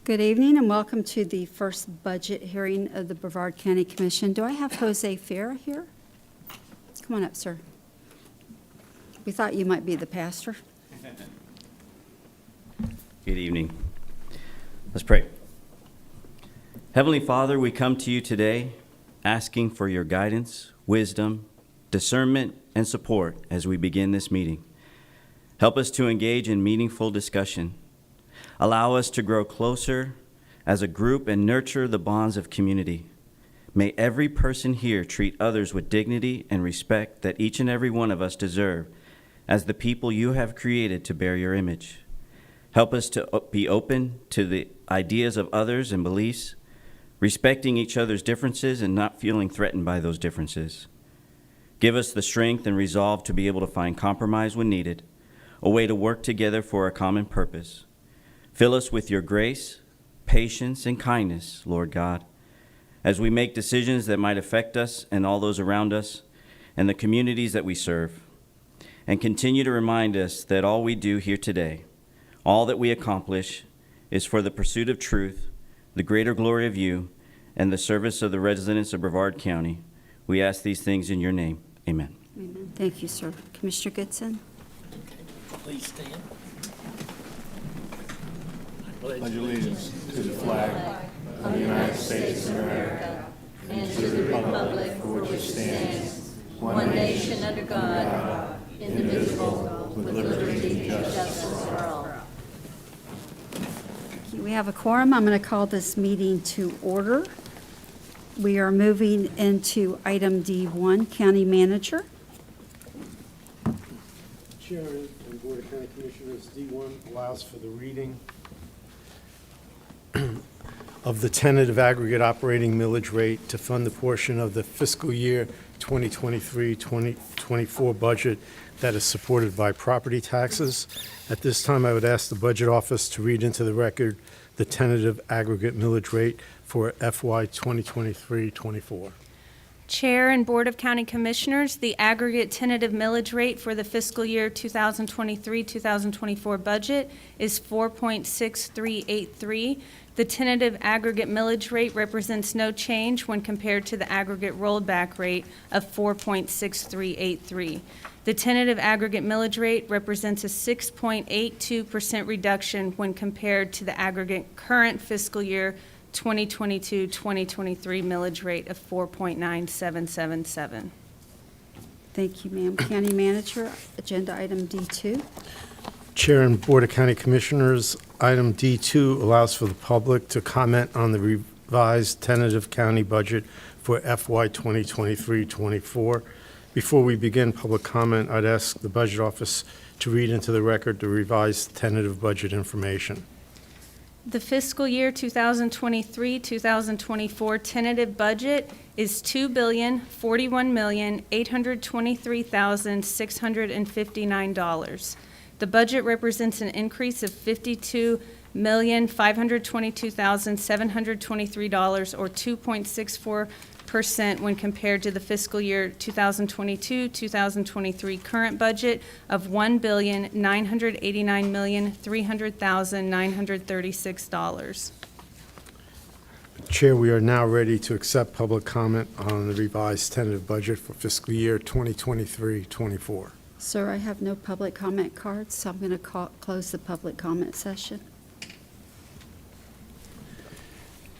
Good evening and welcome to the first budget hearing of the Brevard County Commission. Do I have Jose Fair here? Come on up, sir. We thought you might be the pastor. Good evening. Let's pray. Heavenly Father, we come to you today asking for your guidance, wisdom, discernment, and support as we begin this meeting. Help us to engage in meaningful discussion. Allow us to grow closer as a group and nurture the bonds of community. May every person here treat others with dignity and respect that each and every one of us deserve as the people you have created to bear your image. Help us to be open to the ideas of others and beliefs, respecting each other's differences and not feeling threatened by those differences. Give us the strength and resolve to be able to find compromise when needed, a way to work together for a common purpose. Fill us with your grace, patience, and kindness, Lord God, as we make decisions that might affect us and all those around us and the communities that we serve. And continue to remind us that all we do here today, all that we accomplish, is for the pursuit of truth, the greater glory of you, and the service of the residents of Brevard County. We ask these things in your name. Amen. Amen. Thank you, sir. Commissioner Goodson. Please stand. Pledge allegiance to the flag of the United States of America and to the republic for which it stands, one nation under God, indivisible, with liberty and justice for all. We have a quorum. I'm going to call this meeting to order. We are moving into item D1, County Manager. Chairman and Board of County Commissioners, D1 allows for the reading of the tentative aggregate operating millage rate to fund the portion of the fiscal year 2023-2024 budget that is supported by property taxes. At this time, I would ask the Budget Office to read into the record the tentative aggregate millage rate for FY 2023-24. Chair and Board of County Commissioners, the aggregate tentative millage rate for the fiscal year 2023-2024 budget is 4.6383. The tentative aggregate millage rate represents no change when compared to the aggregate rolled back rate of 4.6383. The tentative aggregate millage rate represents a 6.82% reduction when compared to the aggregate current fiscal year 2022-2023 millage rate of 4.9777. Thank you, ma'am. County Manager, agenda item D2. Chair and Board of County Commissioners, item D2 allows for the public to comment on the revised tentative county budget for FY 2023-24. Before we begin public comment, I'd ask the Budget Office to read into the record the revised tentative budget information. The fiscal year 2023-2024 tentative budget is $2,041,823,659. The budget represents an increase of $52,522,723, or 2.64% when compared to the fiscal year 2022-2023 current budget of $1,989,300,936. Chair, we are now ready to accept public comment on the revised tentative budget for fiscal year 2023-24. Sir, I have no public comment cards, so I'm going to close the public comment session.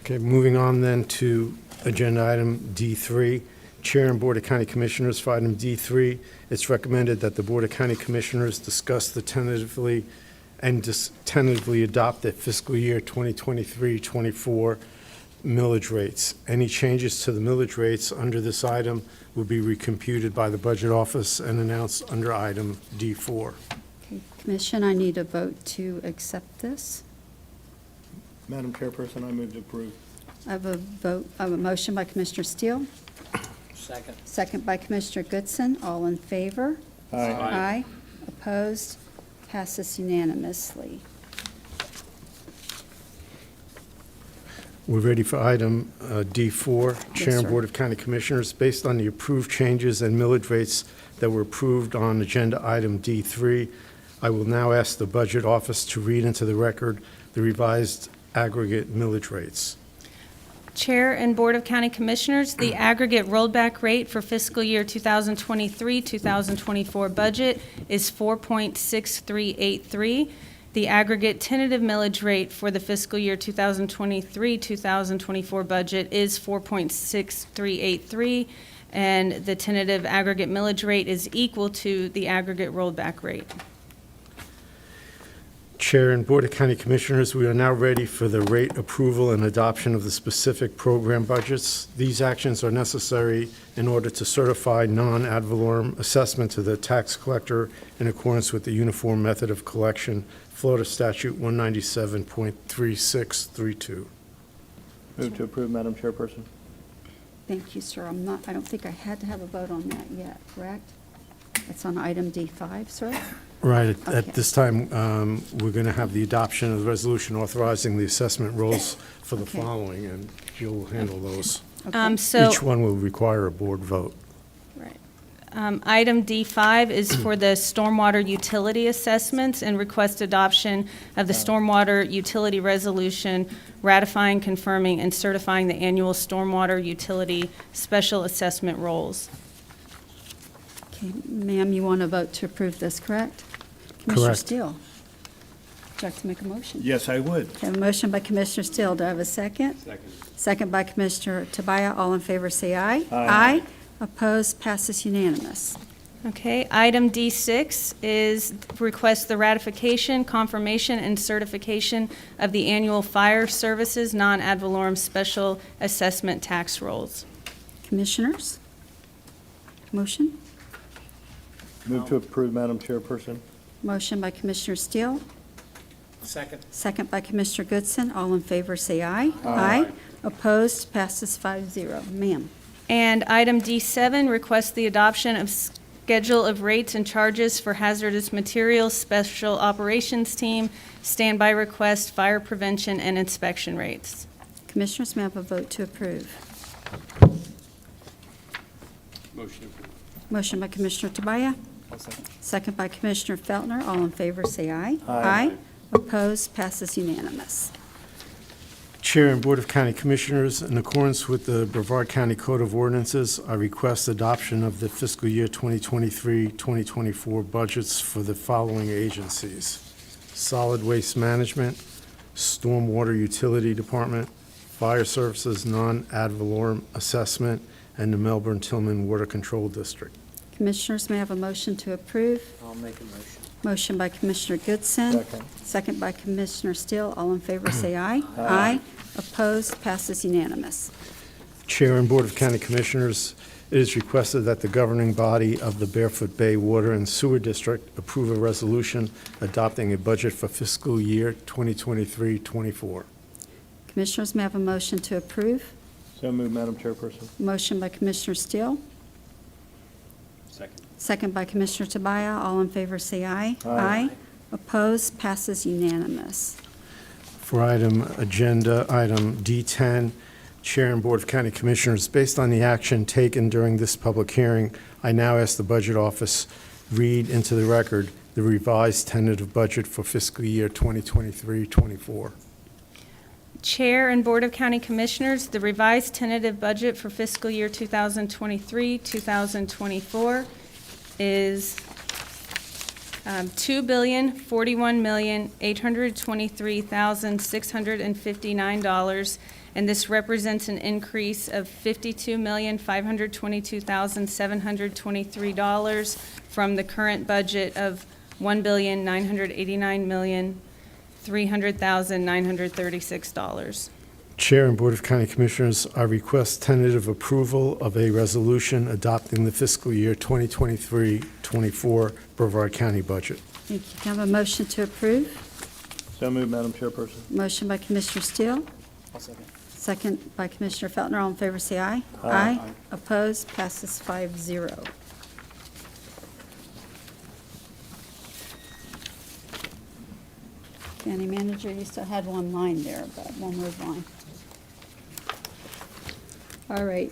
Okay, moving on then to agenda item D3. Chair and Board of County Commissioners, for item D3, it's recommended that the Board of County Commissioners discuss the tentatively adopt the fiscal year 2023-24 millage rates. Any changes to the millage rates under this item will be recomputed by the Budget Office and announced under item D4. Okay, Commission, I need a vote to accept this. Madam Chairperson, I move to approve. I have a motion by Commissioner Steele, Second. second by Commissioner Goodson. All in favor? Aye. Aye. Opposed? Passes unanimously. We're ready for item D4. Chair and sir. Board of County Commissioners, based on the approved changes and millage rates that were approved on agenda item D3, I will now ask the Budget Office to read into the record the revised aggregate millage rates. Chair and Board of County Commissioners, the aggregate rollback rate for fiscal year 2023-2024 budget is 4.6383. The aggregate tentative millage rate for the fiscal year 2023-2024 budget is 4.6383, and the tentative aggregate millage rate is equal to the aggregate rollback rate. Chair and Board of County Commissioners, we are now ready for the rate approval and adoption of the specific program budgets. These actions are necessary in order to certify non-ad valorem assessment to the tax collector in accordance with the Uniform Method of Collection, Florida Statute 197.3632. Move to approve, Madam Chairperson. Thank you, sir. I don't think I had to have a vote on that yet, correct? It's on item D5, sir? Right, at Okay. this time, we're going to have the adoption of the resolution authorizing the assessment rolls for the Okay. following, and you'll handle those. Okay. So. Each one will require a board vote. Right. Item D5 is for the stormwater utility assessments and request adoption of the stormwater utility resolution ratifying, confirming, and certifying the annual stormwater utility special assessment rolls. Okay, ma'am, you want to vote to approve this, correct? Commissioner Correct. Steele, would you like to make a motion? Yes, I would. Okay, a motion by Commissioner Steele. Do I have a second? Second. Second by Commissioner Tobias. All in favor, say aye. Aye. Opposed, passes unanimous. Okay, item D6 is request the ratification, confirmation, and certification of the annual fire services non-ad valorem special assessment tax rolls. Commissioners? Motion? Move to approve, Madam Chairperson. Motion by Commissioner Steele. Second. Second by Commissioner Goodson. All in favor, say aye. Aye. Opposed, passes 5-0. Ma'am. And item D7, request the adoption of schedule of rates and charges for hazardous materials, special operations team, standby request, fire prevention, and inspection rates. Commissioners, may I have a vote to approve? Motion approved. Motion by Commissioner Tobias. Second by Commissioner Feltner. All in favor, say aye. Aye. Opposed, passes unanimous. Chair and Board of County Commissioners, in accordance with the Brevard County Code of Ordinances, I request adoption of the fiscal year 2023-2024 budgets for the following agencies: Solid Waste Management, Stormwater Utility Department, Fire Services Non-Ad Valorem Assessment, and the Melbourne-Tillman Water Control District. Commissioners, may I have a motion to approve? I'll make a motion. Motion by Commissioner Goodson. Second. Second by Commissioner Steele. All in favor, say aye. Aye. Opposed, passes unanimous. Chair and Board of County Commissioners, it is requested that the governing body of the Barefoot Bay Water and Sewer District approve a resolution adopting a budget for fiscal year 2023-24. Commissioners, may I have a motion to approve? So moved, Madam Chairperson. Motion by Commissioner Steele. Second. Second by Commissioner Tobias. All in favor, say aye. Aye. Opposed, passes unanimous. For agenda item D10, Chair and Board of County Commissioners, based on the action taken during this public hearing, I now ask the Budget Office read into the record the revised tentative budget for fiscal year 2023-24. Chair and Board of County Commissioners, the revised tentative budget for fiscal year 2023-2024 is $2,041,823,659, and this represents an increase of $52,522,723 from the current budget of $1,989,300,936. Chair and Board of County Commissioners, I request tentative approval of a resolution adopting the fiscal year 2023-24 Brevard County budget. Thank you. Can I have a motion to approve? So moved, Madam Chairperson. Motion by Commissioner Steele. I'll second. Second by Commissioner Feltner. All in favor, say aye. Aye. Opposed, passes 5-0. County Manager, you still had one line there, but we'll move on. All right,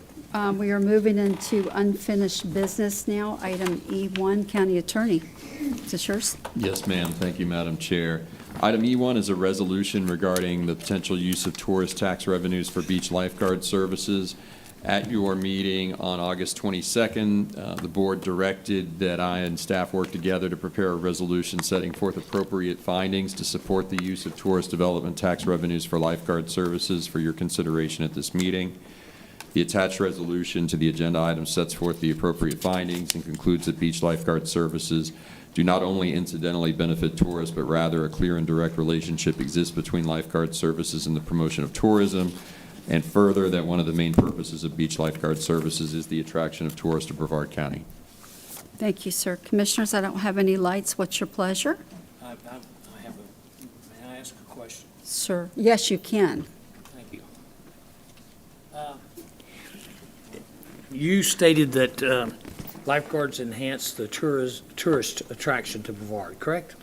we are moving into unfinished business now. Item E1, County Attorney. Is this yours? Yes, ma'am. Thank you, Madam Chair. Item E1 is a resolution regarding the potential use of tourist tax revenues for beach lifeguard services. At your meeting on August 22nd, the board directed that I and staff work together to prepare a resolution setting forth appropriate findings to support the use of tourist development tax revenues for lifeguard services for your consideration at this meeting. The attached resolution to the agenda item sets forth the appropriate findings and concludes that beach lifeguard services do not only incidentally benefit tourists, but rather a clear and direct relationship exists between lifeguard services and the promotion of tourism, and further, that one of the main purposes of beach lifeguard services is the attraction of tourists to Brevard County. Thank you, sir. Commissioners, I don't have any lights. What's your pleasure? I have may I ask a question? Sir, yes, you can. Thank you. You stated that lifeguards enhance the tourist attraction to Brevard, correct?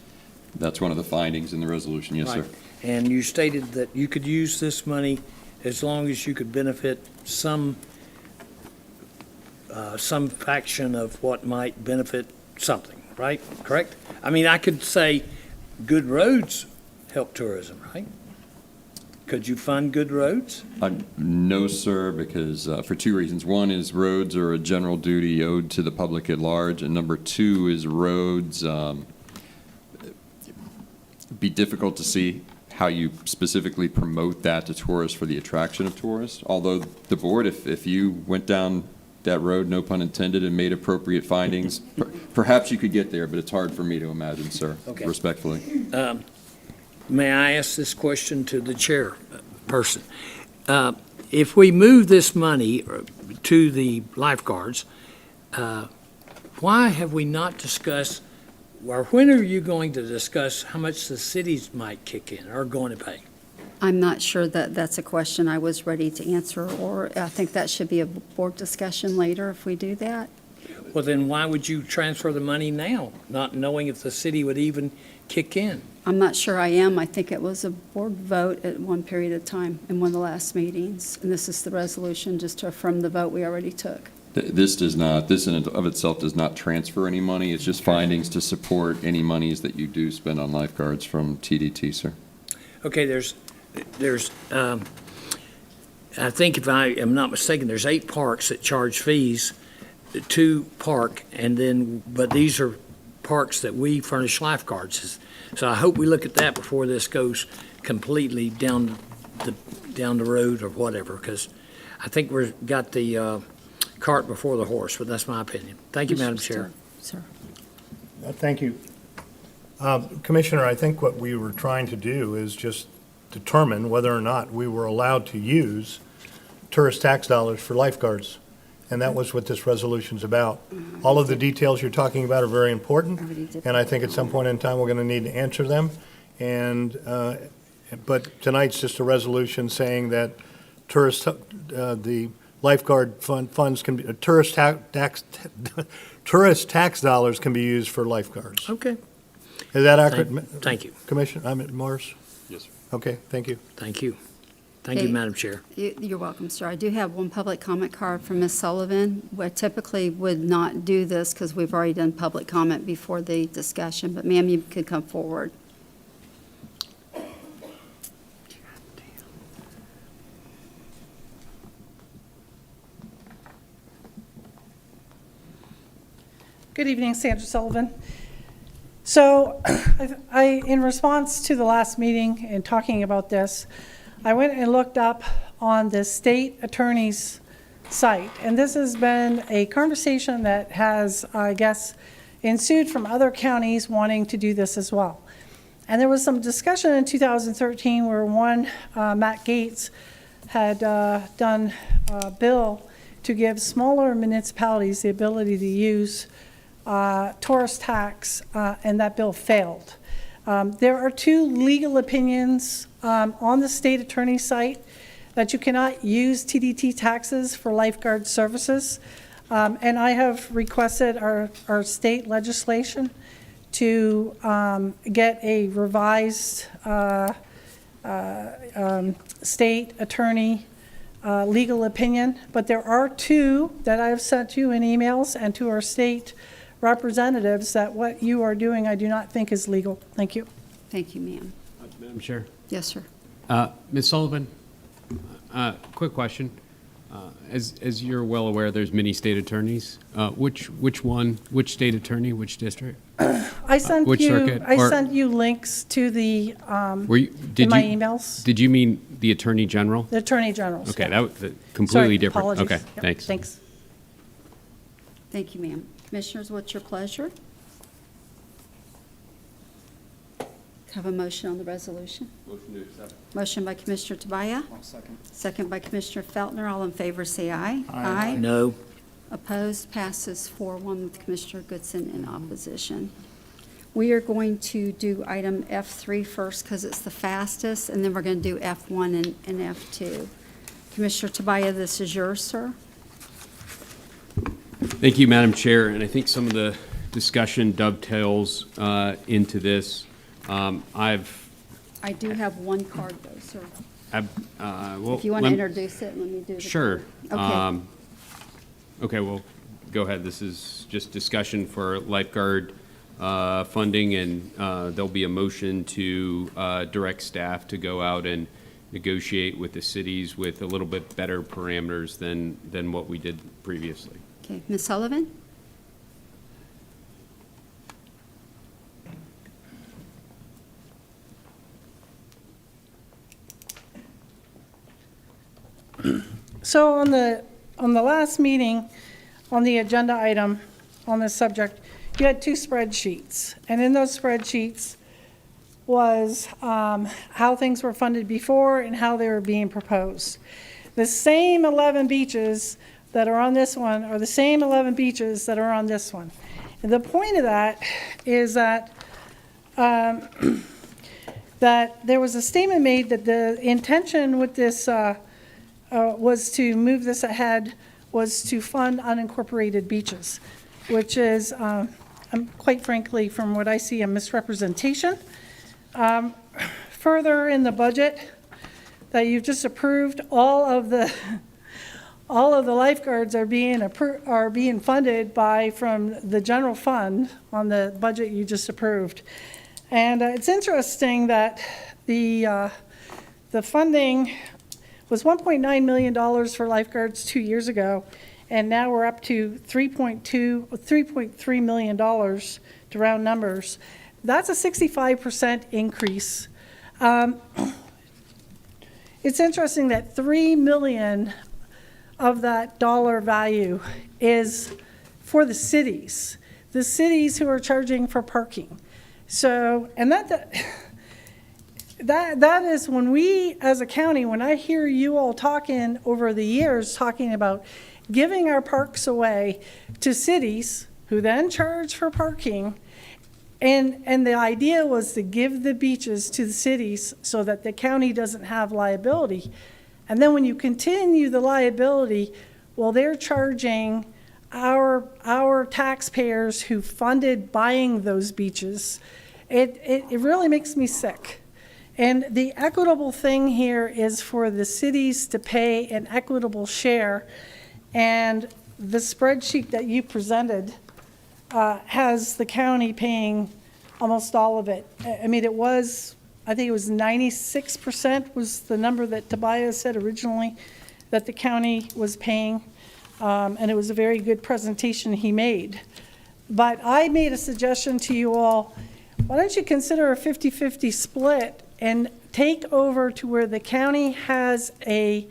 That's one of the findings in the resolution, yes, sir. Right. And you stated that you could use this money as long as you could benefit some faction of what might benefit something, right? Correct? I mean, I could say good roads help tourism, right? Could you fund good roads? No, sir, because for two reasons. One is roads are a general duty owed to the public at large, and number two is roads be difficult to see how you specifically promote that to tourists for the attraction of tourists. Although the board, if you went down that road, no pun intended, and made appropriate findings, perhaps you could get there, but it's hard for me to imagine, sir, Okay. respectfully. May I ask this question to the chairperson? If we move this money to the lifeguards, why have we not discussed, or when are you going to discuss how much the cities might kick in or going to pay? I'm not sure that that's a question I was ready to answer, or I think that should be a board discussion later if we do that. Well, then why would you transfer the money now, not knowing if the city would even kick in? I'm not sure I am. I think it was a board vote at one period of time in one of the last meetings, and this is the resolution just to affirm the vote we already took. This does not, this in and of itself does not transfer any money. It's just findings to support any monies that you do spend on lifeguards from TDT, sir. Okay, there's, I think if I am not mistaken, there's 8 parks that charge fees to park, and then, but these are parks that we furnish lifeguards. So I hope we look at that before this goes completely down the road or whatever, because I think we've got the cart before the horse, but that's my opinion. Thank you, Madam Chair. Sir. Thank you. Commissioner, I think what we were trying to do is just determine whether or not we were allowed to use tourist tax dollars for lifeguards. And that was what this resolution's about. All of the details you're talking about are very important, and I think at some point in time, we're going to need to answer them. And, but tonight's just a resolution saying that the lifeguard funds can be, tourist tax dollars can be used for lifeguards. Okay. Is that accurate? Thank you. Commissioner, Morris? Yes, sir. Okay, thank you. Thank you. Thank you, Okay. Madam Chair. You're welcome, sir. I do have one public comment card from Ms. Sullivan. We typically would not do this because we've already done public comment before the discussion, but ma'am, you could come forward. Good evening, Sandra Sullivan. So in response to the last meeting and talking about this, I went and looked up on the state attorney's site, and this has been a conversation that has, I guess, ensued from other counties wanting to do this as well. And there was some discussion in 2013 where one, Matt Gates, had done a bill to give smaller municipalities the ability to use tourist tax, and that bill failed. There are 2 legal opinions on the state attorney's site that you cannot use TDT taxes for lifeguard services. And I have requested our state legislation to get a revised state attorney legal opinion. But there are 2 that I have sent you in emails and to our state representatives that what you are doing I do not think is legal. Thank you. Thank you, ma'am. Madam Chair. Yes, sir. Ms. Sullivan, quick question. As you're well aware, there's many state attorneys. Which state attorney, which district? I sent Which you, circuit? I Or- sent you links to the, Did my you- emails. Did you mean the Attorney General? The Attorney General's. Okay, yeah. that was completely Sorry, different. apologies. Okay, Yep, thanks. Thanks. Thank you, ma'am. Commissioners, what's your pleasure? Have a motion on the resolution? Motion to accept. Motion by Commissioner Tobias. Second by Commissioner Feltner. All in favor, say aye. Aye. No. Opposed, passes 4-1 with Commissioner Goodson in opposition. We are going to do item F3 first because it's the fastest, and then we're going to do F1 and F2. Commissioner Tobias, this is yours, sir. Thank you, Madam Chair, and I think some of the discussion dovetails into this. I do have one card, though, sir. Well, If you want to introduce it, let me do the. Sure. Okay. Okay, well, go ahead. This is just discussion for lifeguard funding, and there'll be a motion to direct staff to go out and negotiate with the cities with a little bit better parameters than what we did previously. Okay, Ms. Sullivan? So on the last meeting, on the agenda item on this subject, you had two spreadsheets. And in those spreadsheets was how things were funded before and how they were being proposed. The same 11 beaches that are on this one are the same 11 beaches that are on this one. And the point of that is that that there was a statement made that the intention with this was to move this ahead, was to fund unincorporated beaches, which is, quite frankly, from what I see, a misrepresentation. Further in the budget that you've just approved, all of the lifeguards are being funded from the general fund on the budget you just approved. And it's interesting that the funding was $1.9 million for lifeguards 2 years ago, and now we're up to $3.3 million to round numbers. That's a 65% increase. It's interesting that $3 million of that dollar value is for the cities who are charging for parking. So, and that is when we, as a county, when I hear you all talking over the years, talking about giving our parks away to cities who then charge for parking, and the idea was to give the beaches to the cities so that the county doesn't have liability. And then when you continue the liability, well, they're charging our taxpayers who funded buying those beaches. It really makes me sick. And the equitable thing here is for the cities to pay an equitable share. And the spreadsheet that you presented has the county paying almost all of it. I mean, I think it was 96% was the number that Tobias said originally that the county was paying. And it was a very good presentation he made. But I made a suggestion to you all, why don't you consider a 50-50 split and take over to where the county has a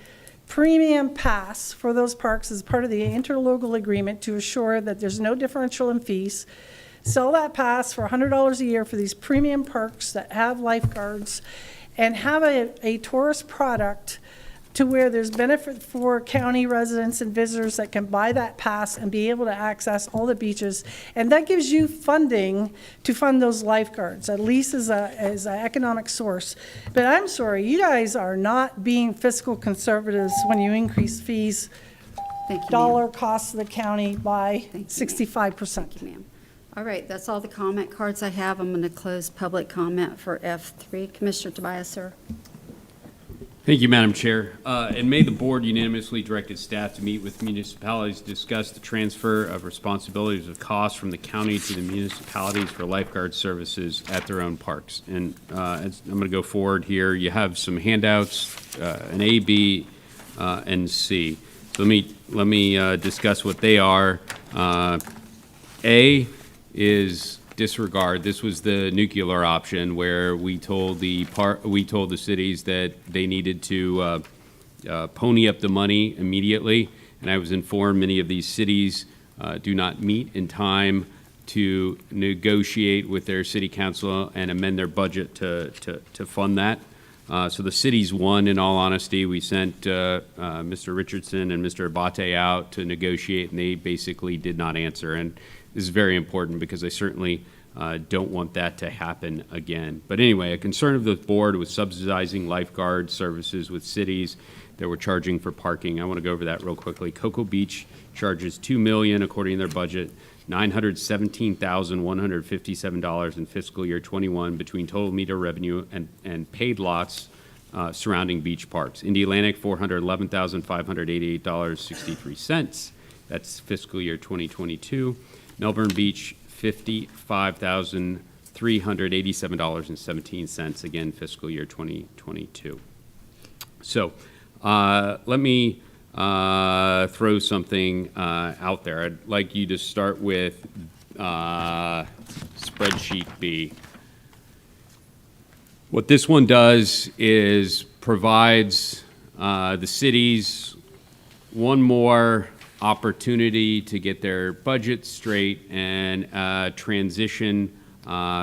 premium pass for those parks as part of the interlocal agreement to assure that there's no differential in fees. Sell that pass for $100 a year for these premium parks that have lifeguards, and have a tourist product to where there's benefit for county residents and visitors that can buy that pass and be able to access all the beaches. And that gives you funding to fund those lifeguards, at least as an economic source. But I'm sorry, you guys are not being fiscal conservatives when you increase fees, Thank you, ma'am. dollar cost of the county by Thank you, ma'am. 65%. Thank you, ma'am. All right, that's all the comment cards I have. I'm going to close public comment for F3. Commissioner Tobias, sir. Thank you, Madam Chair. In May, the board unanimously directed staff to meet with municipalities to discuss the transfer of responsibilities of costs from the county to the municipalities for lifeguard services at their own parks. And I'm going to go forward here. You have some handouts, an A, B, and C. So let me discuss what they are. A is disregard. This was the nuclear option where we told the cities that they needed to pony up the money immediately, and I was informed many of these cities do not meet in time to negotiate with their city council and amend their budget to fund that. So the cities won, in all honesty. We sent Mr. Richardson and Mr. Abate out to negotiate, and they basically did not answer. And this is very important because I certainly don't want that to happen again. But anyway, a concern of the board was subsidizing lifeguard services with cities that were charging for parking. I want to go over that real quickly. Cocoa Beach charges $2 million according to their budget, $917,157 in fiscal year 21 between total meter revenue and paid lots surrounding beach parks. Indy Atlantic, $411,588.63. That's fiscal year 2022. Melbourne Beach, $55,387.17, again, fiscal year 2022. So let me throw something out there. I'd like you to start with spreadsheet B. What this one does is provides the cities one more opportunity to get their budget straight and transition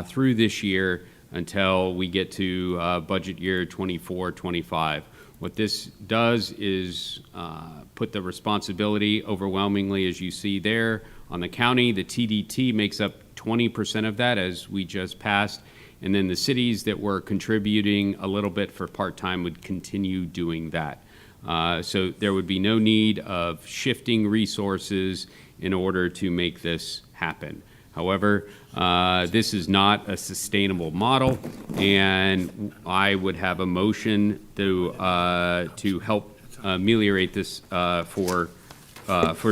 through this year until we get to budget year 24-25. What this does is put the responsibility overwhelmingly, as you see there, on the county. The TDT makes up 20% of that, as we just passed, and then the cities that were contributing a little bit for part-time would continue doing that. So there would be no need of shifting resources in order to make this happen. However, this is not a sustainable model, and I would have a motion to help ameliorate this for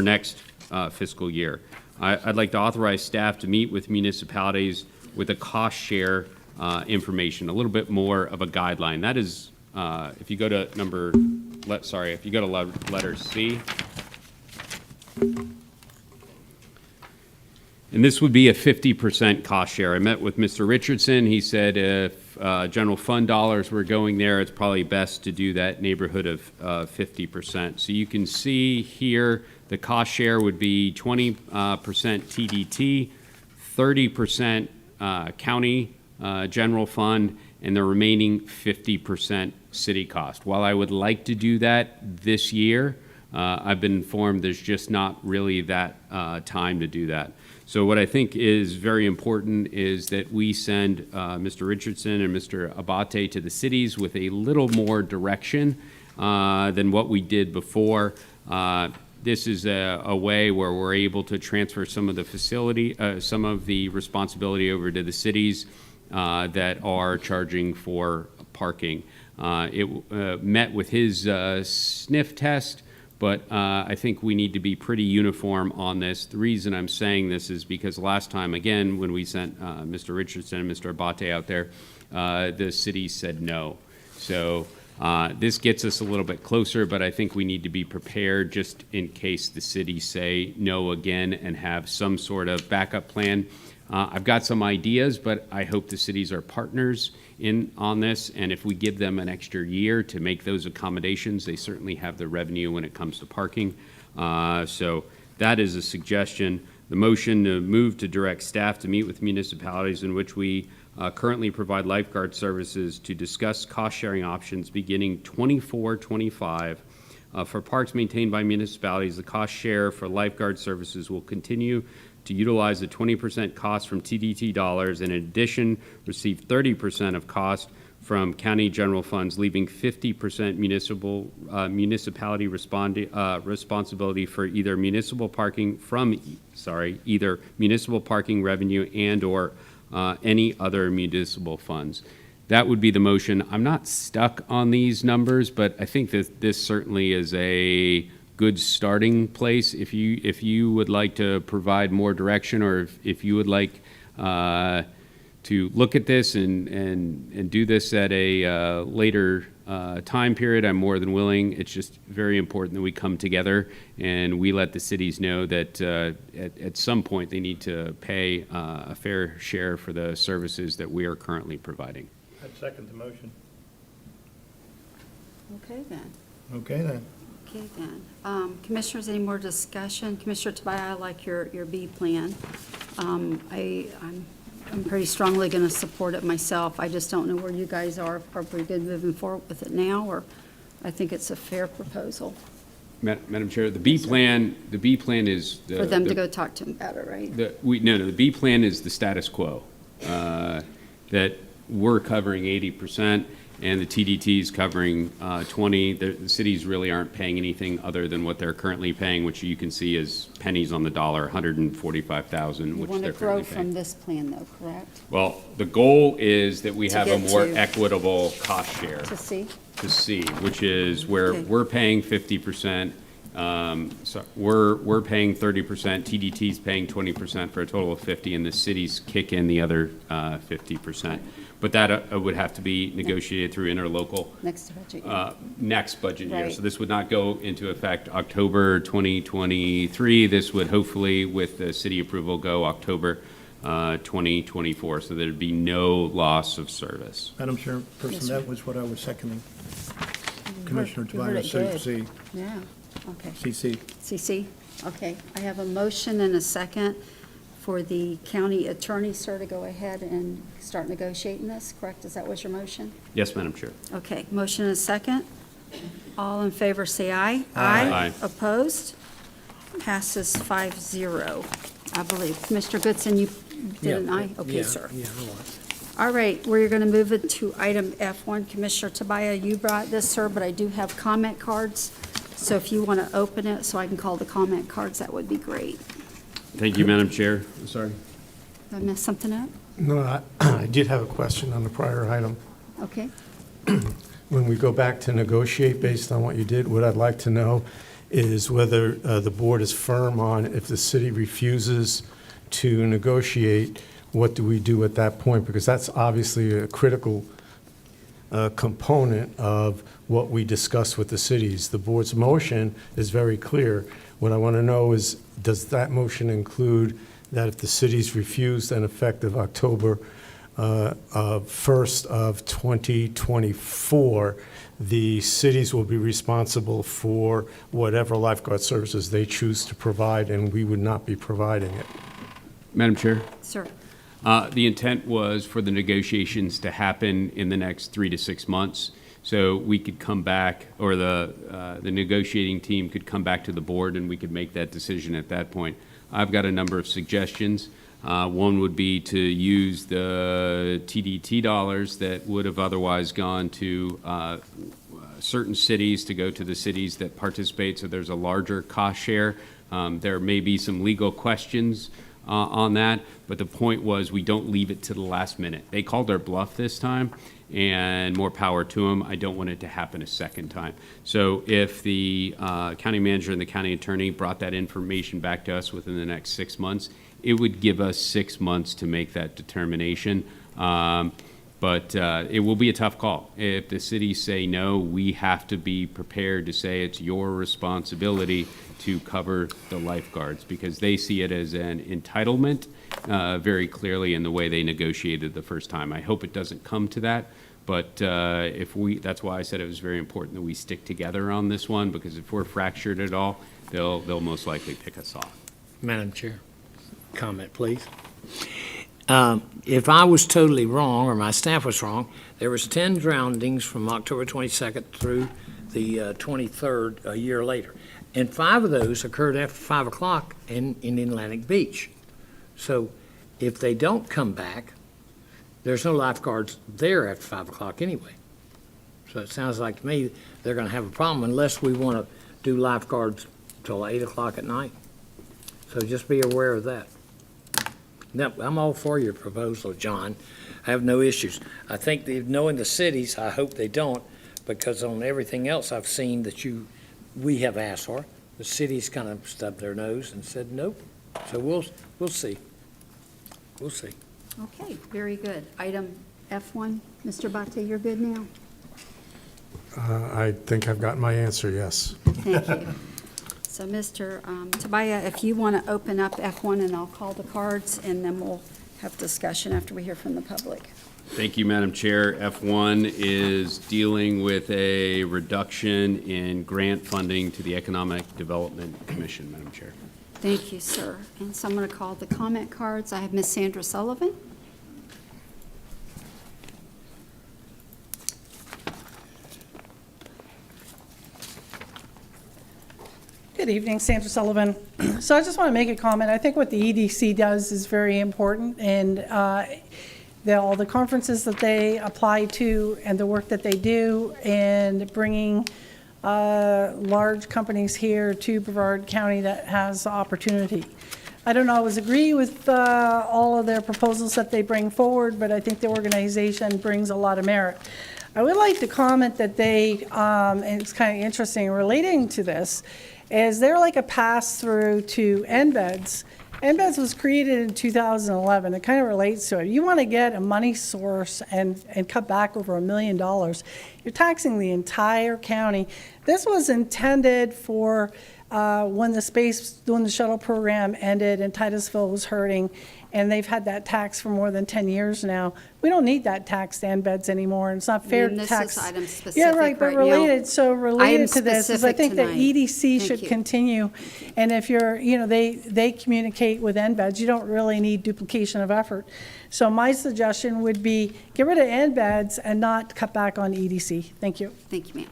next fiscal year. I'd like to authorize staff to meet with municipalities with a cost share information, a little bit more of a guideline. That is, if you go to if you go to letter C. And this would be a 50% cost share. I met with Mr. Richardson. He said if general fund dollars were going there, it's probably best to do that neighborhood of 50%. So you can see here the cost share would be 20% TDT, 30% county general fund, and the remaining 50% city cost. While I would like to do that this year, I've been informed there's just not really that time to do that. So what I think is very important is that we send Mr. Richardson and Mr. Abate to the cities with a little more direction than what we did before. This is a way where we're able to transfer some of the responsibility over to the cities that are charging for parking. It met with his sniff test, but I think we need to be pretty uniform on this. The reason I'm saying this is because last time, again, when we sent Mr. Richardson and Mr. Abate out there, the city said no. So this gets us a little bit closer, but I think we need to be prepared just in case the cities say no again and have some sort of backup plan. I've got some ideas, but I hope the cities are partners on this, and if we give them an extra year to make those accommodations, they certainly have the revenue when it comes to parking. So that is a suggestion. The motion to move to direct staff to meet with municipalities in which we currently provide lifeguard services to discuss cost-sharing options beginning 24-25. For parks maintained by municipalities, the cost share for lifeguard services will continue to utilize the 20% cost from TDT dollars, and in addition, receive 30% of cost from county general funds, leaving 50% municipality responsibility for either municipal parking revenue and or any other municipal funds. that would be the motion. I'm not stuck on these numbers, but I think that this certainly is a good starting place. If you would like to provide more direction, or if you would like to look at this and do this at a later time period, I'm more than willing. It's just very important that we come together and we let the cities know that at some point they need to pay a fair share for the services that we are currently providing. I'd second the motion. Okay, then. Okay, then. Okay, then. Commissioners, any more discussion? Commissioner Tobias, I like your B plan. I'm pretty strongly going to support it myself. I just don't know where you guys are. Are we good moving forward with it now, or I think it's a fair proposal Madam Chair, the B plan is for them to go talk to them about it, right? the B plan is the status quo, that we're covering 80% and the TDT is covering 20. The cities really aren't paying anything other than what they're currently paying, which you can see is pennies on the dollar, 145,000, You which want to they're grow currently from paying. this plan, though, correct? Well, the goal is that we To have a get more to- equitable cost share. To see? To see, which is where Okay. we're paying 50%, so we're paying 30%, TDT's paying 20% for a total of 50, and the cities kick in the other 50%. But that would have to be negotiated through interlocal Next budget. next budget year. Right. So this would not go into effect October 2023. This would hopefully, with the city approval, go October 2024. So there'd be no loss of service. Madam Yes, Chairperson, sir. that was what I was seconding. You Commissioner heard it Tobias, good. CC. Yeah, okay. CC. CC, okay. I have a motion and a second for the county attorney, sir, to go ahead and start negotiating this, correct? Is that what your motion? Yes, Madam Chair. Okay, motion and a second. All in favor, say aye. Aye. Opposed? Passes 5-0, I believe. Commissioner Goodson, you did an aye? Okay, sir. Yeah, I was. All right, we're going to move it to item F1. Commissioner Tobias, you brought this, sir, but I do have comment cards. So if you want to open it so I can call the comment cards, that would be great. Thank you, Madam Chair. Sorry. Did I mess something up? No, I did have a question on the prior item. Okay. When we go back to negotiate based on what you did, what I'd like to know is whether the board is firm on if the city refuses to negotiate, what do we do at that point? Because that's obviously a critical component of what we discuss with the cities. The board's motion is very clear. What I want to know is, does that motion include that if the cities refuse, then effective October 1st of 2024, the cities will be responsible for whatever lifeguard services they choose to provide, and we would not be providing it? Madam Chair? Sir. The intent was for the negotiations to happen in the next 3 to 6 months, so we could come back, or the negotiating team could come back to the board and we could make that decision at that point. I've got a number of suggestions. One would be to use the TDT dollars that would have otherwise gone to certain cities to go to the cities that participate, so there's a larger cost share. There may be some legal questions on that, but the point was we don't leave it to the last minute. They called their bluff this time, and more power to them. I don't want it to happen a second time. So if the county manager and the county attorney brought that information back to us within the next 6 months, it would give us 6 months to make that determination. But it will be a tough call. If the cities say no, we have to be prepared to say it's your responsibility to cover the lifeguards, because they see it as an entitlement very clearly in the way they negotiated the first time. I hope it doesn't come to that, but that's why I said it was very important that we stick together on this one, because if we're fractured at all, they'll most likely pick us off. Madam Chair, comment, please. If I was totally wrong, or my staff was wrong, there was 10 drownings from October 22nd through the 23rd, a year later. And 5 of those occurred after 5 o'clock in Atlantic Beach. So if they don't come back, there's no lifeguards there after 5 o'clock anyway. So it sounds like to me they're going to have a problem unless we want to do lifeguards till 8 o'clock at night. So just be aware of that. Now, I'm all for your proposal, John, I have no issues. I think knowing the cities, I hope they don't, because on everything else I've seen that we have asked for, the cities kind of stubbed their nose and said nope. So we'll see. We'll see. Okay, very good. Item F1, Mr. Bate, you're good now? I think I've got my answer, yes. Thank you. So, Mr. Tabaya, if you want to open up F1, and I'll call the cards, and then we'll have discussion after we hear from the public. Thank you, Madam Chair. F1 is dealing with a reduction in grant funding to the Economic Development Commission, Madam Chair. Thank you, sir. And so I'm going to call the comment cards. I have Ms. Sandra Sullivan. Good evening, Sandra Sullivan. So I just want to make a comment. I think what the EDC does is very important, and all the conferences that they apply to and the work that they do, and bringing large companies here to Brevard County that has opportunity. I don't always agree with all of their proposals that they bring forward, but I think the organization brings a lot of merit. I would like to comment that they, and it's kind of interesting relating to this, is they're like a pass-through to NBEDS. NBEDS was created in 2011. It kind of relates to it. You want to get a money source and cut back over $1 million. You're taxing the entire county. This was intended for when the shuttle program ended and Titusville was hurting, and they've had that tax for more than 10 years now. We don't need that tax to NBEDS anymore, and it's not fair to And tax. this is item specific Yeah, right, but right now. related to this is I specific think that tonight. EDC Thank should you. continue. And if they communicate with NBEDS, you don't really need duplication of effort. So my suggestion would be get rid of NBEDS and not cut back on EDC. Thank you. Thank you, ma'am.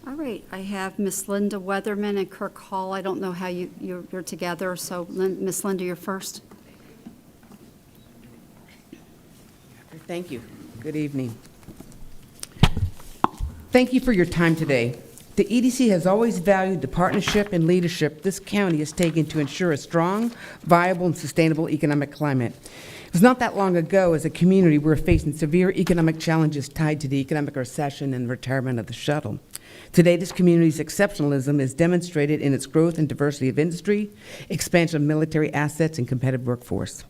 All right, I have Miss Linda Weatherman and Kirk Hall. I don't know how you're together, so Miss Linda, you're first. Thank you. Good evening. Thank you for your time today. The EDC has always valued the partnership and leadership this county has taken to ensure a strong, viable, and sustainable economic climate. It was not that long ago, as a community, we were facing severe economic challenges tied to the economic recession and retirement of the shuttle. Today, this community's exceptionalism is demonstrated in its growth and diversity of industry, expansion of military assets, and competitive workforce.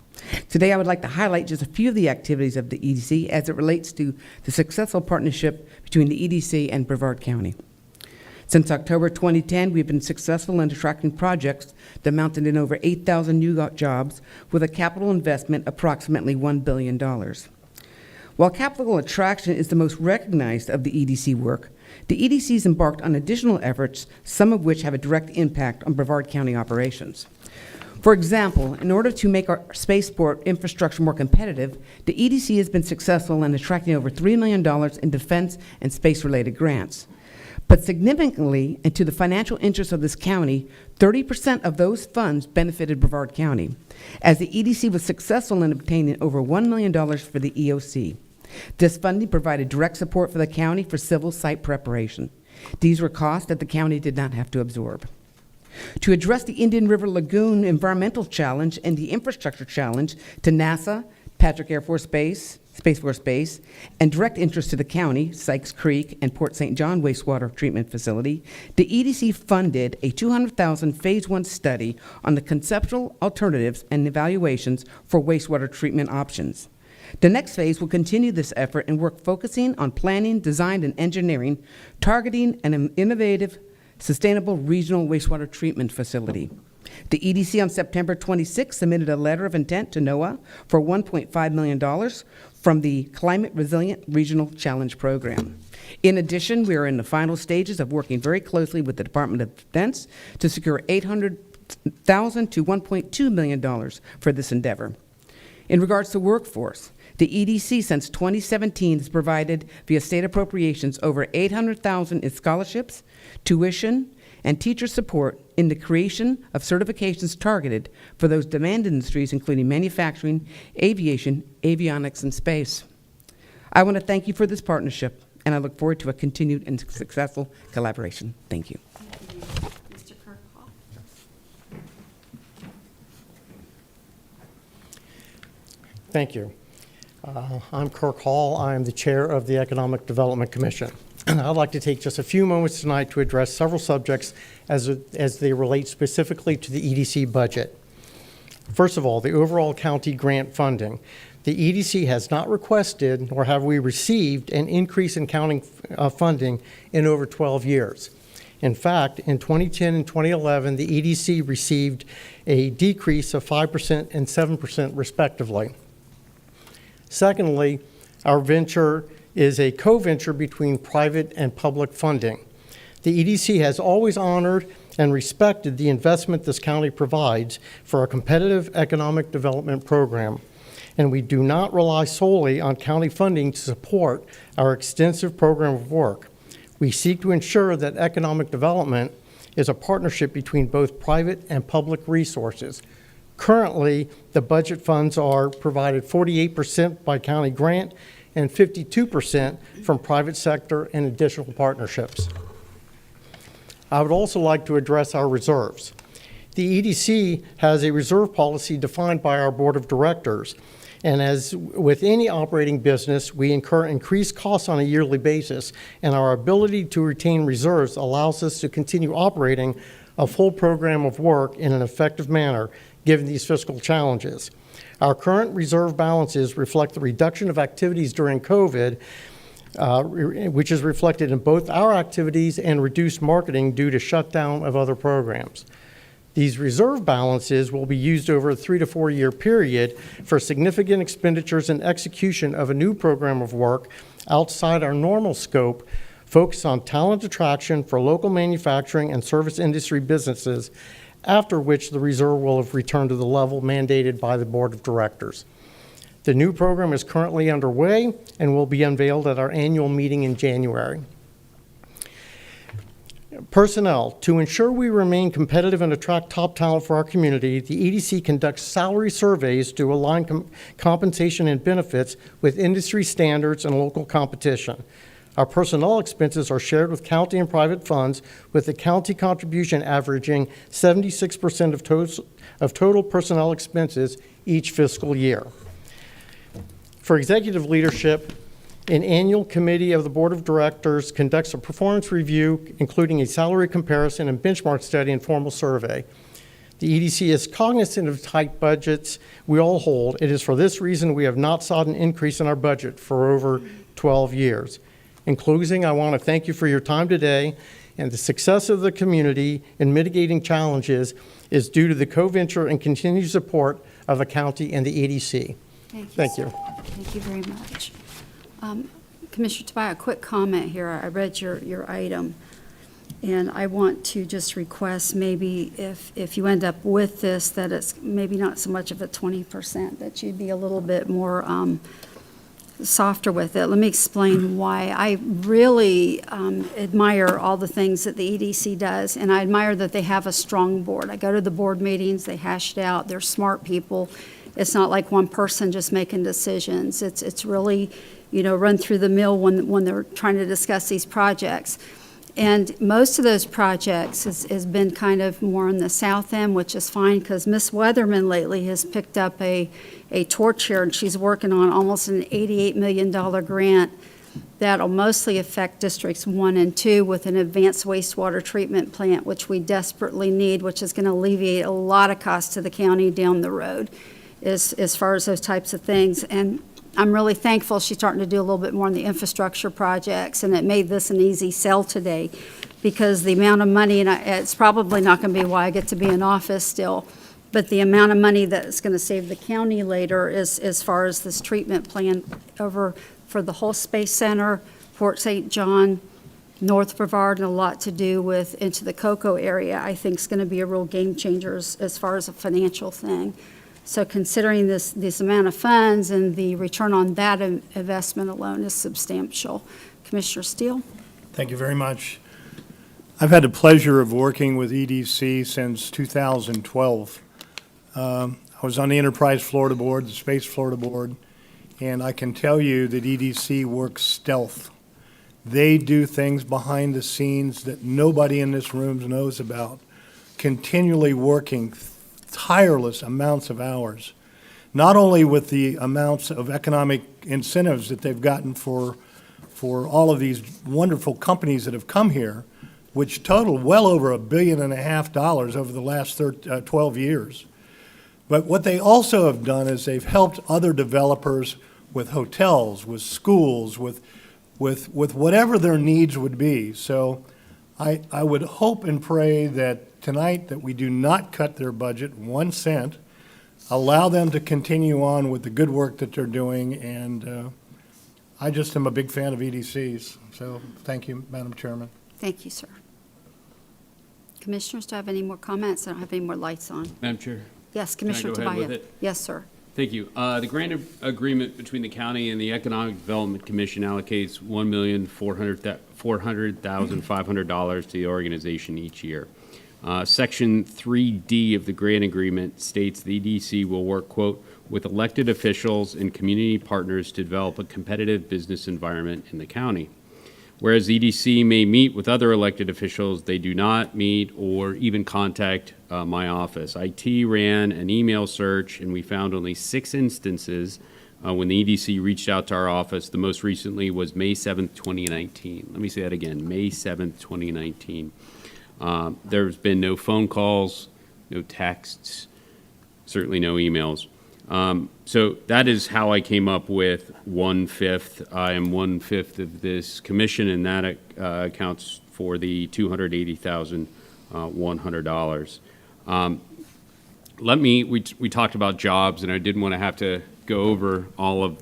Today, I would like to highlight just a few of the activities of the EDC as it relates to the successful partnership between the EDC and Brevard County. Since October 2010, we've been successful in attracting projects that amounted in over 8,000 new jobs with a capital investment approximately $1 billion. While capital attraction is the most recognized of the EDC work, the EDC has embarked on additional efforts, some of which have a direct impact on Brevard County operations. For example, in order to make our spaceport infrastructure more competitive, the EDC has been successful in attracting over $3 million in defense and space-related grants. But significantly, and to the financial interests of this county, 30% of those funds benefited Brevard County, as the EDC was successful in obtaining over $1 million for the EOC. This funding provided direct support for the county for civil site preparation. These were costs that the county did not have to absorb. To address the Indian River Lagoon environmental challenge and the infrastructure challenge to NASA, Patrick Air Force Base, Space Force Base, and direct interest to the county, Sykes Creek and Port St. John wastewater treatment facility, the EDC funded a $200,000 Phase 1 study on the conceptual alternatives and evaluations for wastewater treatment options. The next phase will continue this effort and work focusing on planning, design, and engineering, targeting an innovative, sustainable regional wastewater treatment facility. The EDC on September 26 submitted a letter of intent to NOAA for $1.5 million from the Climate Resilient Regional Challenge Program. In addition, we are in the final stages of working very closely with the Department of Defense to secure $800,000 to $1.2 million for this endeavor. In regards to workforce, the EDC since 2017 has provided via state appropriations over $800,000 in scholarships, tuition, and teacher support in the creation of certifications targeted for those demand industries, including manufacturing, aviation, avionics, and space. I want to thank you for this partnership, and I look forward to a continued and successful collaboration. Thank you. Mr. Kirk Hall. Thank you. I'm Kirk Hall. I am the Chair of the Economic Development Commission. I'd like to take just a few moments tonight to address several subjects as they relate specifically to the EDC budget. First of all, the overall county grant funding. The EDC has not requested, nor have we received, an increase in county funding in over 12 years. In fact, in 2010 and 2011, the EDC received a decrease of 5% and 7% respectively. Secondly, our venture is a co-venture between private and public funding. The EDC has always honored and respected the investment this county provides for a competitive economic development program, and we do not rely solely on county funding to support our extensive program of work. We seek to ensure that economic development is a partnership between both private and public resources. Currently, the budget funds are provided 48% by county grant and 52% from private sector and additional partnerships. I would also like to address our reserves. The EDC has a reserve policy defined by our board of directors, and as with any operating business, we incur increased costs on a yearly basis, and our ability to retain reserves allows us to continue operating a full program of work in an effective manner, given these fiscal challenges. Our current reserve balances reflect the reduction of activities during COVID, which is reflected in both our activities and reduced marketing due to shutdown of other programs. These reserve balances will be used over a 3 to 4 year period for significant expenditures and execution of a new program of work outside our normal scope, focused on talent attraction for local manufacturing and service industry businesses, after which the reserve will have returned to the level mandated by the board of directors. The new program is currently underway and will be unveiled at our annual meeting in January. Personnel. To ensure we remain competitive and attract top talent for our community, the EDC conducts salary surveys to align compensation and benefits with industry standards and local competition. Our personnel expenses are shared with county and private funds, with the county contribution averaging 76% of total personnel expenses each fiscal year. For executive leadership, an annual committee of the board of directors conducts a performance review, including a salary comparison and benchmark study and formal survey. The EDC is cognizant of tight budgets we all hold. It is for this reason we have not sought an increase in our budget for over 12 years. In closing, I want to thank you for your time today, and the success of the community in mitigating challenges is due to the co-venture and continued support of the county and the EDC. Thank you. Thank you very much. Commissioner Tobias, a quick comment here. I read your item, and I want to just request maybe if you end up with this, that it's maybe not so much of a 20%, that you'd be a little bit more softer with it. Let me explain why. I really admire all the things that the EDC does, and I admire that they have a strong board. I go to the board meetings, they hash it out, they're smart people. It's not like one person just making decisions. It's really, run through the mill when they're trying to discuss these projects. And most of those projects has been kind of more on the south end, which is fine, because Miss Weatherman lately has picked up a torch here, and she's working on almost an $88 million grant that'll mostly affect districts 1 and 2 with an advanced wastewater treatment plant, which we desperately need, which is going to alleviate a lot of costs to the county down the road as far as those types of things. And I'm really thankful she's starting to do a little bit more on the infrastructure projects, and it made this an easy sell today, because the amount of money, and it's probably not going to be why I get to be in office still, but the amount of money that's going to save the county later is as far as this treatment plan over for the whole Space Center, Fort St. John, North Brevard, and a lot to do with into the Cocoa area, I think is going to be a real game changer as far as a financial thing. So considering this amount of funds and the return on that investment alone is substantial. Commissioner Steele? Thank you very much. I've had the pleasure of working with EDC since 2012. I was on the Enterprise Florida Board, the Space Florida Board, and I can tell you that EDC works stealth. They do things behind the scenes that nobody in this room knows about, continually working tireless amounts of hours. not only with the amounts of economic incentives that they've gotten for all of these wonderful companies that have come here, which total well over $1.5 billion over the last 12 years. But what they also have done is they've helped other developers with hotels, with schools, with whatever their needs would be. So I would hope and pray that tonight that we do not cut their budget 1 cent, allow them to continue on with the good work that they're doing, and I just am a big fan of EDCs. So thank you, Madam Chairman. Thank you, sir. Commissioners, do I have any more comments? I don't have any more lights on. Madam Chair? Yes, Commissioner go ahead with Tobias. it? Yes, sir. Thank you. The grant agreement between the county and the Economic Development Commission allocates $1,400,500 to the organization each year. Section 3D of the grant agreement states the EDC will work, quote, with elected officials and community partners to develop a competitive business environment in the county. Whereas EDC may meet with other elected officials, they do not meet or even contact my office. IT ran an email search, and we found only 6 instances when the EDC reached out to our office. The most recently was May 7th, 2019. Let me say that again, May 7th, 2019. There's been no phone calls, no texts, certainly no emails. So that is how I came up with 1/5. I am 1/5 of this commission, and that accounts for the $280,100. We talked about jobs, and I didn't want to have to go over all of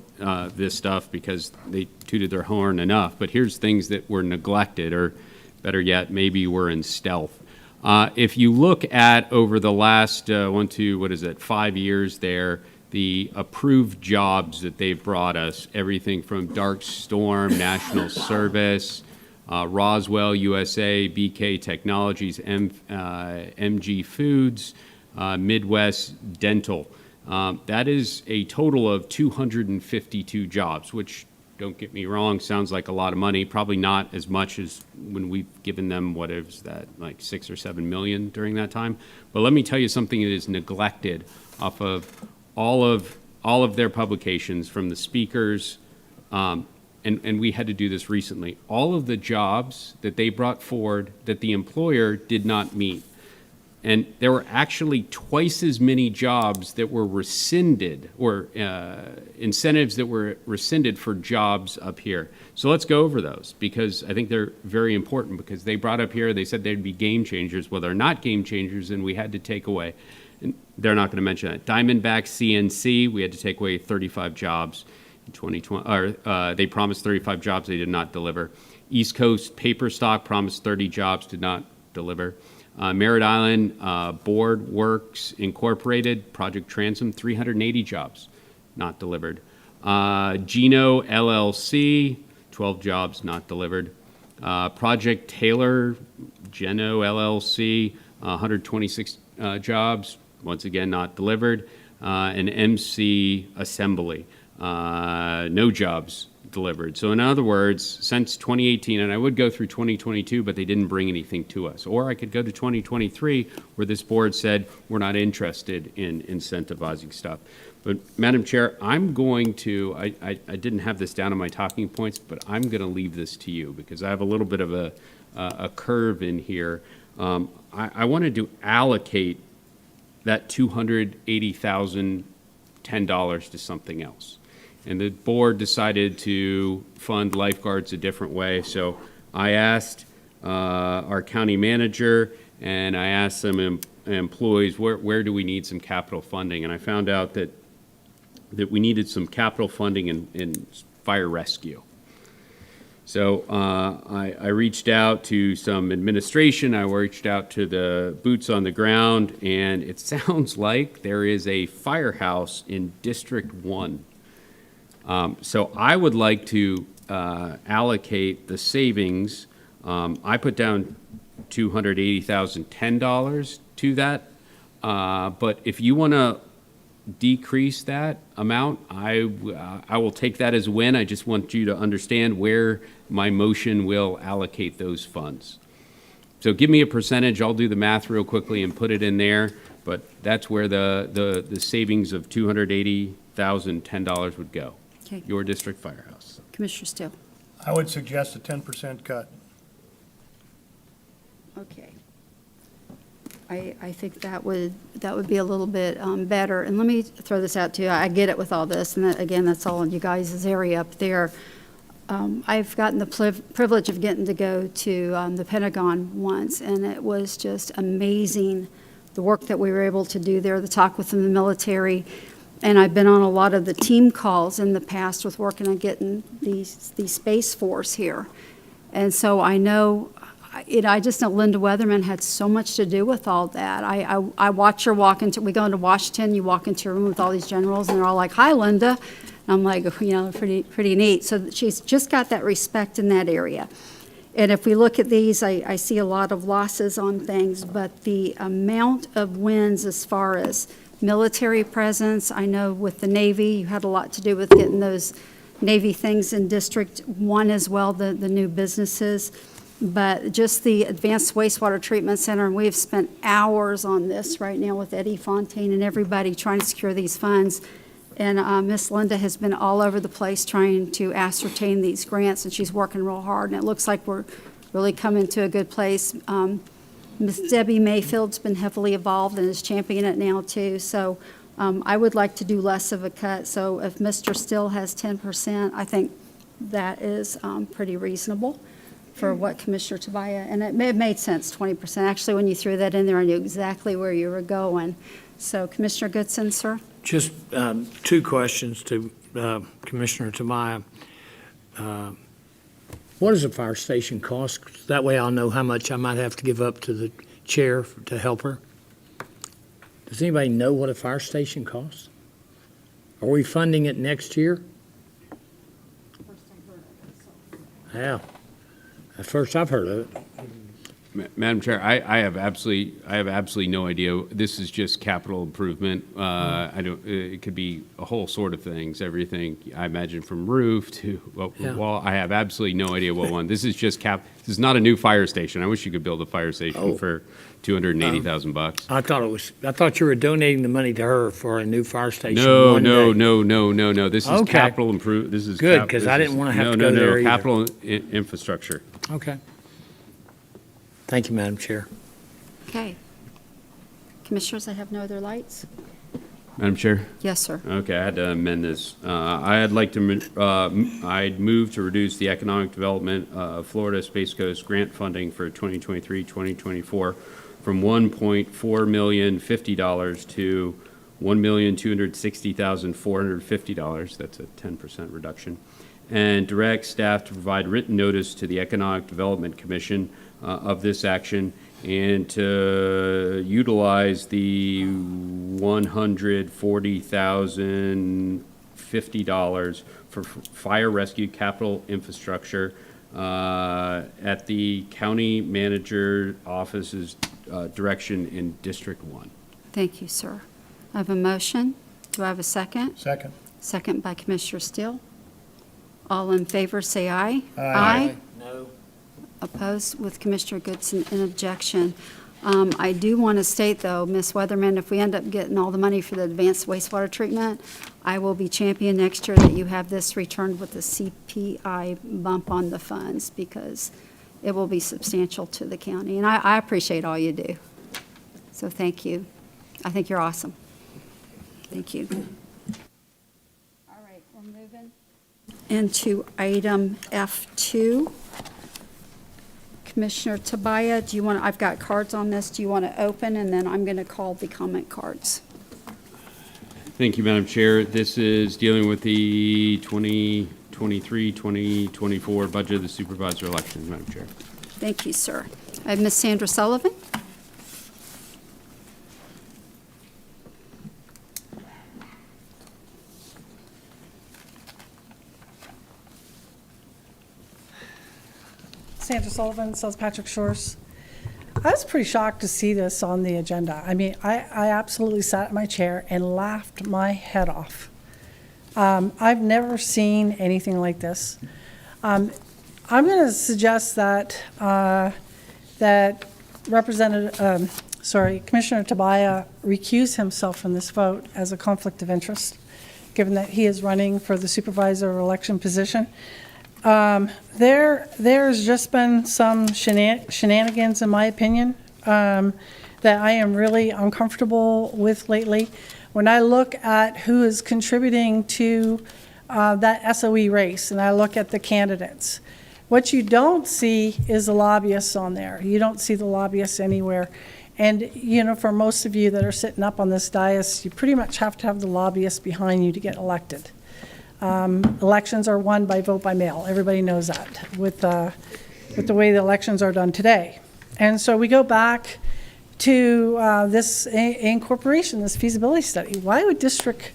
this stuff because they tooted their horn enough. But here's things that were neglected, or better yet, maybe were in stealth. If you look at over the last 5 years there, the approved jobs that they've brought us, everything from Dark Storm, National Service, Roswell, USA, BK Technologies, MG Foods, Midwest Dental. That is a total of 252 jobs, which, don't get me wrong, sounds like a lot of money. Probably not as much as when we've given them, what is that, like 6 or 7 million during that time. But let me tell you something that is neglected off of all of their publications, from the speakers, and we had to do this recently. All of the jobs that they brought forward that the employer did not meet. And there were actually twice as many jobs that were rescinded, or incentives that were rescinded for jobs up here. So let's go over those, because I think they're very important, because they brought up here, they said they'd be game changers. Well, they're not game changers, and we had to take away. And they're not going to mention that. Diamondback CNC, we had to take away 35 jobs in 2020. They promised 35 jobs, they did not deliver. East Coast Paper Stock promised 30 jobs, did not deliver. Merritt Island Board Works Incorporated, Project Transom, 380 jobs, not delivered. Geno LLC, 12 jobs, not delivered. Project Taylor, Geno LLC, 126 jobs, once again not delivered. And MC Assembly, no jobs delivered. So in other words, since 2018, and I would go through 2022, but they didn't bring anything to us. Or I could go to 2023, where this board said we're not interested in incentivizing stuff. But Madam Chair, I'm going to, I didn't have this down on my talking points, but I'm going to leave this to you, because I have a little bit of a curve in here. I wanted to allocate that $280,010 to something else. And the board decided to fund lifeguards a different way. So I asked our county manager, and I asked some employees, where do we need some capital funding? And I found out that we needed some capital funding in fire rescue. So I reached out to some administration, I reached out to the boots on the ground, and it sounds like there is a firehouse in District 1. So I would like to allocate the savings. I put down $280,010 to that. But if you want to decrease that amount, I will take that as a win. I just want you to understand where my motion will allocate those funds. So give me a percentage. I'll do the math real quickly and put it in there. But that's where the savings of $280,010 would go. Okay. Your district firehouse. Commissioner Steele? I would suggest a 10% cut. Okay. I think that would be a little bit better. And let me throw this out to you. I get it with all this, and that, again, that's all in you guys' area up there. I've gotten the privilege of getting to go to the Pentagon once, and it was just amazing, the work that we were able to do there, the talk with the military. And I've been on a lot of the team calls in the past with working on getting the Space Force here. And so I know, I just know Linda Weatherman had so much to do with all that. I watch her walk into, we go into Washington, you walk into a room with all these generals, and they're all like, "Hi, Linda." And I'm like, pretty neat. So she's just got that respect in that area. And if we look at these, I see a lot of losses on things, but the amount of wins as far as military presence, I know with the Navy, you had a lot to do with getting those Navy things in District 1 as well, the new businesses. But just the Advanced Wastewater Treatment Center, and we've spent hours on this right now with Eddie Fontaine and everybody trying to secure these funds. And Miss Linda has been all over the place trying to ascertain these grants, and she's working real hard, and it looks like we're really coming to a good place. Miss Debbie Mayfield's been heavily involved and is championing it now too. So I would like to do less of a cut. So if Mr. Still has 10%, I think that is pretty reasonable for what Commissioner Tobias, and it made sense, 20%. Actually, when you threw that in there, I knew exactly where you were going. So Commissioner Goodson, sir? Just two questions to Commissioner Tobias. What does a fire station cost? That way I'll know how much I might have to give up to the chair to help her. Does anybody know what a fire station costs? Are we funding it next year? Yeah, at first I've heard of it. Madam Chair, I have absolutely no idea. This is just capital improvement. It could be a whole sort of things, everything, I imagine, from roof to, well, I have absolutely no idea what one. This is just this is not a new fire station. I wish you could build a fire station for $280,000. I thought you were donating the money to her for a new fire station. No. This is Okay. capital improve. This is Good, 'cause I didn't wanna have to go there either. Capital infrastructure. Okay. Thank you, Madam Chair. Okay. Commissioners, I have no other lights? Madam Chair. Yes, sir. Okay, I had to amend this. I'd move to reduce the Economic Development Florida Space Coast grant funding for 2023-2024 from $1.450 to $1,260,450. That's a 10% reduction. And direct staff to provide written notice to the Economic Development Commission of this action, and to utilize the $140,050 for fire rescue capital infrastructure at the county manager office's direction in District 1. Thank you, sir. I have a motion. Do I have a second? Second. Second by Commissioner Steele. All in favor, say aye. Aye. No. Opposed with Commissioner Goodson in objection. I do want to state, though, Ms. Weatherman, if we end up getting all the money for the advanced wastewater treatment, I will be champion next year that you have this returned with a CPI bump on the funds, because it will be substantial to the county. And I appreciate all you do. So thank you. I think you're awesome. Thank you. All right, we're moving into item F2. Commissioner Tobias, do you want, I've got cards on this. Do you want to open, and then I'm going to call the comment cards? Thank you, Madam Chair. This is dealing with the 2023-2024 budget of the supervisor election, Madam Chair. Thank you, sir. I have Ms. Sandra Sullivan. Sandra Sullivan, South Patrick Shores. I was pretty shocked to see this on the agenda. I mean, I absolutely sat in my chair and laughed my head off. I've never seen anything like this. I'm going to suggest that that Commissioner Tobias recused himself from this vote as a conflict of interest, given that he is running for the supervisor election position. There's just been some shenanigans, in my opinion, that I am really uncomfortable with lately. When I look at who is contributing to that SOE race, and I look at the candidates, what you don't see is the lobbyists on there. You don't see the lobbyists anywhere. And, you know, for most of you that are sitting up on this dais, you pretty much have to have the lobbyists behind you to get elected. Elections are won by vote by mail. Everybody knows that with the way the elections are done today. And so we go back to this incorporation, this feasibility study. Why would District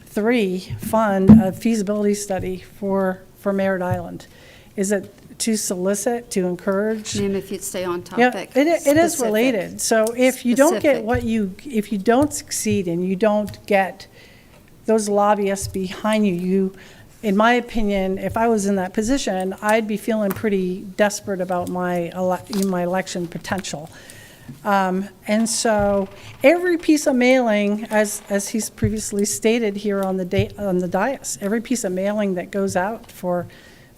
3 fund a feasibility study for Merritt Island? Is it to solicit, to encourage? Ma'am, if you'd stay on Yeah, topic. it is Specific. related. So if you don't get Specific. if you don't succeed and you don't get those lobbyists behind you, in my opinion, if I was in that position, I'd be feeling pretty desperate about my election potential. And so every piece of mailing, as he's previously stated here on the dais, every piece of mailing that goes out for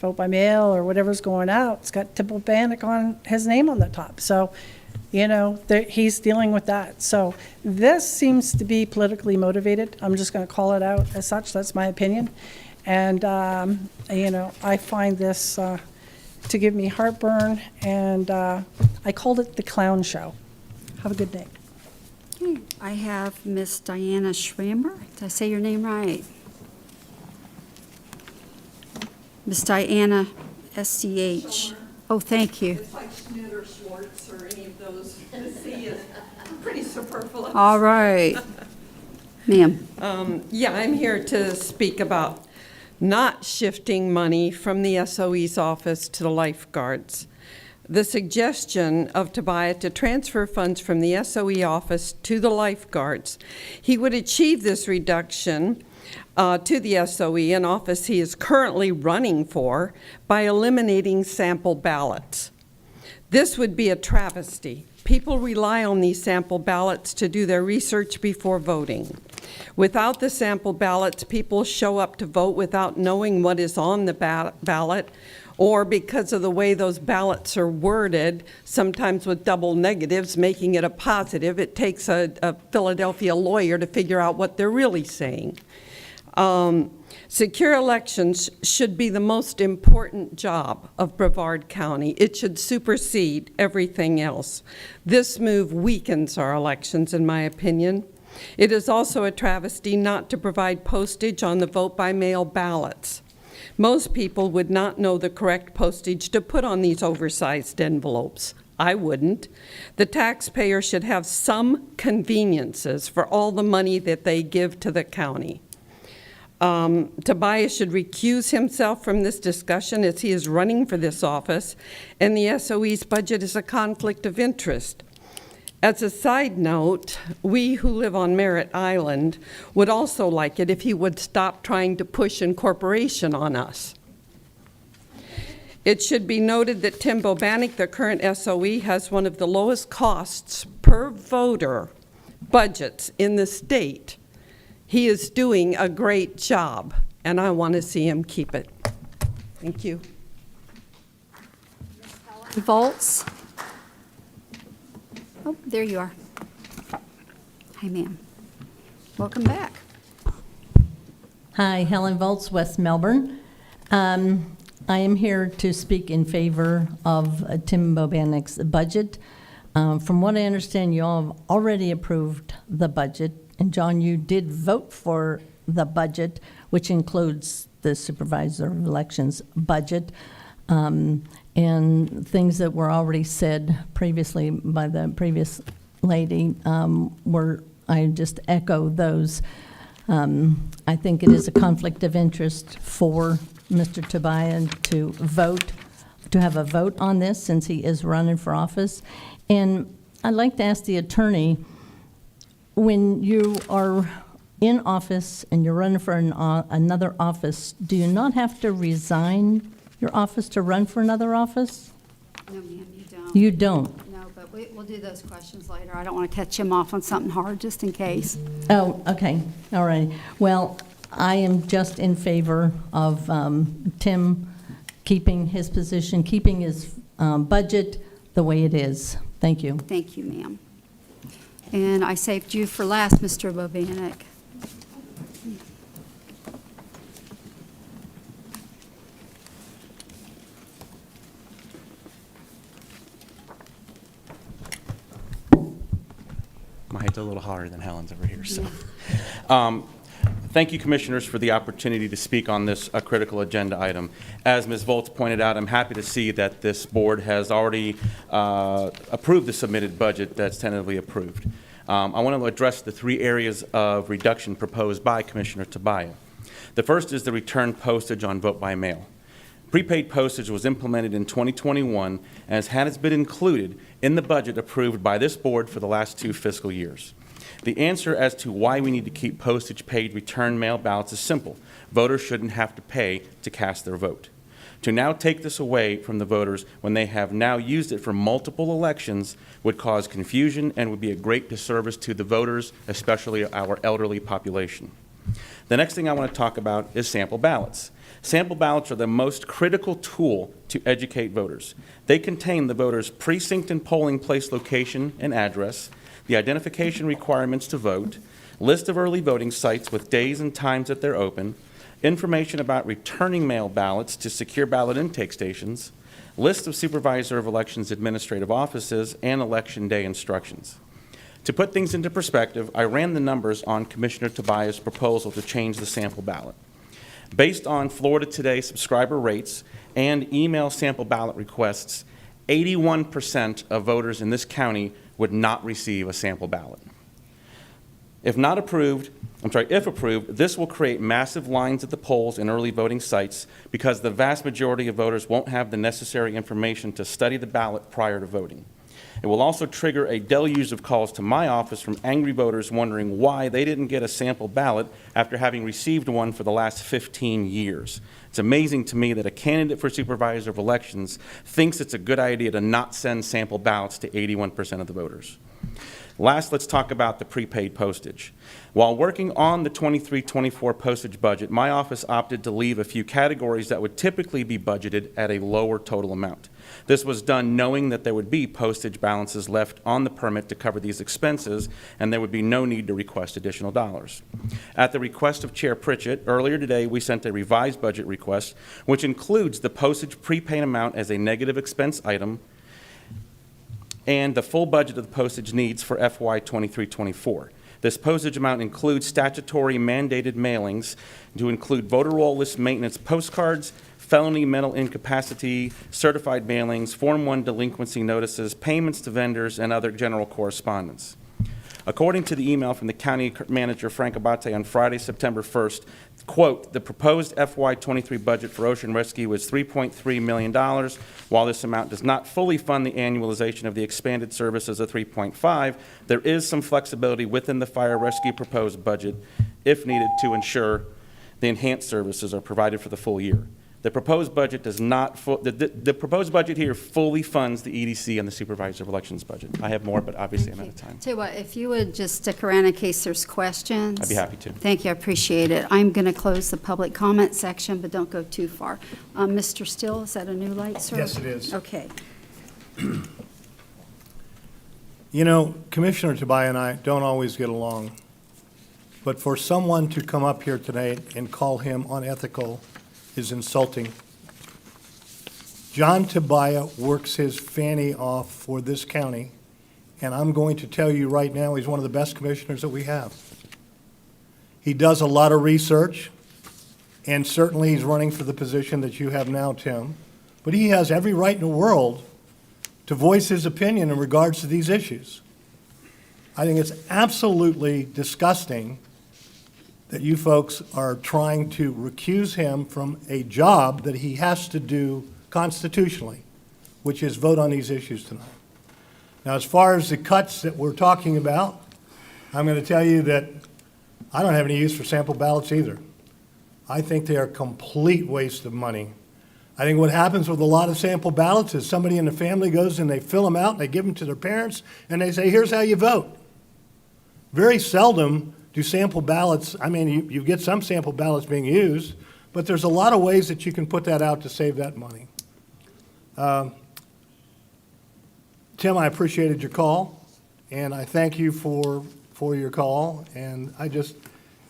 vote by mail or whatever's going out, it's got Tibble Bannock on his name on the top. So, you know, he's dealing with that. So this seems to be politically motivated. I'm just going to call it out as such. That's my opinion. And, you know, I find this to give me heartburn, and I called it the clown show. Have a good day. Okay, I have Miss Diana Schramber. Did I say your name right? Miss Diana, SCH. Oh, thank you. It's like Schmidt or Schwartz or any of those. The C is pretty superfluous. All right. Ma'am. Yeah, I'm here to speak about not shifting money from the SOE's office to the lifeguards. The suggestion of Tobias to transfer funds from the SOE office to the lifeguards, he would achieve this reduction to the SOE, an office he is currently running for, by eliminating sample ballots. This would be a travesty. People rely on these sample ballots to do their research before voting. Without the sample ballots, people show up to vote without knowing what is on the ballot, or because of the way those ballots are worded, sometimes with double negatives, making it a positive. It takes a Philadelphia lawyer to figure out what they're really saying. Secure elections should be the most important job of Brevard County. It should supersede everything else. This move weakens our elections, in my opinion. It is also a travesty not to provide postage on the vote-by-mail ballots. Most people would not know the correct postage to put on these oversized envelopes. I wouldn't. The taxpayer should have some conveniences for all the money that they give to the county. Tobias should recuse himself from this discussion as he is running for this office, and the SOE's budget is a conflict of interest. As a side note, we who live on Merritt Island would also like it if he would stop trying to push incorporation on us. It should be noted that Tim Bobanek, the current SOE, has one of the lowest costs per voter budgets in the state. He is doing a great job, and I want to see him keep it. Thank you. Volts. Oh, there you are. Hi, ma'am. Welcome back. Hi, Helen Volz, West Melbourne. I am here to speak in favor of Tim Bobanek's budget. From what I understand, you all have already approved the budget. And John, you did vote for the budget, which includes the Supervisor of Elections budget, and things that were already said previously by the previous lady I just echo those. I think it is a conflict of interest for Mr. Tobias to have a vote on this since he is running for office. And I'd like to ask the attorney, when you are in office and you're running for another office, do you not have to resign your office to run for another office? No, ma'am, you don't. You don't? No, but We'll do those questions later. I don't want to catch him off on something hard, just in case. Oh, okay, all right. Well, I am just in favor of Tim keeping his position, keeping his budget the way it is. Thank you. Thank you, ma'am. And I saved you for last, Mr. Bobanek. My head's a little hotter than Helen's over here, so. Thank you, Commissioners, for the opportunity to speak on this critical agenda item. As Ms. Volz pointed out, I'm happy to see that this board has already approved the submitted budget that's tentatively approved. I want to address the 3 areas of reduction proposed by Commissioner Tobias. The first is the return postage on vote by mail. Prepaid postage was implemented in 2021 and has been included in the budget approved by this board for the last 2 fiscal years. The answer as to why we need to keep postage paid return mail ballots is simple. Voters shouldn't have to pay to cast their vote. To now take this away from the voters when they have now used it for multiple elections would cause confusion and would be a great disservice to the voters, especially our elderly population. The next thing I want to talk about is sample ballots. Sample ballots are the most critical tool to educate voters. They contain the voter's precinct and polling place location and address, the identification requirements to vote, list of early voting sites with days and times that they're open, information about returning mail ballots to secure ballot intake stations, list of Supervisor of Elections administrative offices, and election day instructions. To put things into perspective, I ran the numbers on Commissioner Tobias' proposal to change the sample ballot. Based on Florida Today subscriber rates and email sample ballot requests, 81% of voters in this county would not receive a sample ballot. If approved, this will create massive lines at the polls and early voting sites because the vast majority of voters won't have the necessary information to study the ballot prior to voting. It will also trigger a deluge of calls to my office from angry voters wondering why they didn't get a sample ballot after having received one for the last 15 years. It's amazing to me that a candidate for Supervisor of Elections thinks it's a good idea to not send sample ballots to 81% of the voters. Last, let's talk about the prepaid postage. While working on the 23-24 postage budget, my office opted to leave a few categories that would typically be budgeted at a lower total amount. This was done knowing that there would be postage balances left on the permit to cover these expenses, and there would be no need to request additional dollars. At the request of Chair Pritchett, earlier today we sent a revised budget request, which includes the postage prepaid amount as a negative expense item, and the full budget of the postage needs for FY 23-24. This postage amount includes statutory mandated mailings to include voter roll list maintenance postcards, felony mental incapacity, certified mailings, Form 1 delinquency notices, payments to vendors, and other general correspondence. According to the email from the County Manager, Frank Abate, on Friday, September 1st, quote, the proposed FY23 budget for ocean rescue is $3.3 million. While this amount does not fully fund the annualization of the expanded services of $3.5, there is some flexibility within the fire rescue proposed budget, if needed, to ensure the enhanced services are provided for the full year. The proposed budget does not, the proposed budget here fully funds the EDC and the Supervisor of Elections budget. I have more, but obviously I'm out of time. Tell you what, if you would just stick around in case there's questions. I'd be happy to. Thank you, I appreciate it. I'm going to close the public comment section, but don't go too far. Mr. Still, is that a new light, sir? Yes, it is. Okay. You know, Commissioner Tobias and I don't always get along, but for someone to come up here today and call him unethical is insulting. John Tobias works his fanny off for this county, and I'm going to tell you right now, he's one of the best commissioners that we have. He does a lot of research, and certainly he's running for the position that you have now, Tim, but he has every right in the world to voice his opinion in regards to these issues. I think it's absolutely disgusting that you folks are trying to recuse him from a job that he has to do constitutionally, which is vote on these issues tonight. Now, as far as the cuts that we're talking about, I'm going to tell you that I don't have any use for sample ballots either. I think they are a complete waste of money. I think what happens with a lot of sample ballots is somebody in the family goes and they fill them out, and they give them to their parents, and they say, here's how you vote. Very seldom do sample ballots, I mean, you get some sample ballots being used, but there's a lot of ways that you can put that out to save that money. Tim, I appreciated your call, and I thank you for your call, and I just,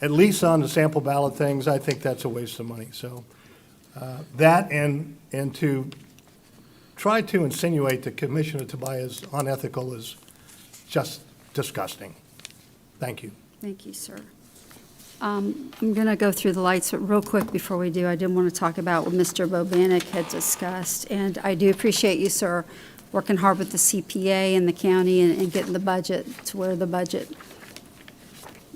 at least on the sample ballot things, I think that's a waste of money. So that and to try to insinuate that Commissioner Tobias is unethical is just disgusting. Thank you. Thank you, sir. I'm going to go through the lights, but real quick before we do, I did want to talk about what Mr. Bobanek had discussed, and I do appreciate you, sir, working hard with the CPA and the county and getting the budget to where the budget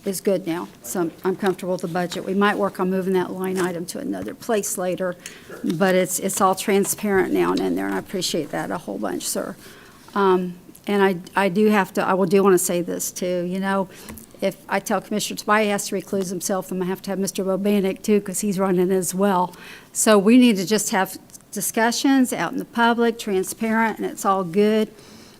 is good now. So I'm comfortable with the budget. We might work on moving that line item to another place later, but it's all transparent now and in there, and I appreciate that a whole bunch, sir. And I do want to say this too, you know, if I tell Commissioner Tobias he has to recluse himself, I'm going to have Mr. Bobanek too, because he's running as well. So we need to just have discussions out in the public, transparent, and it's all good.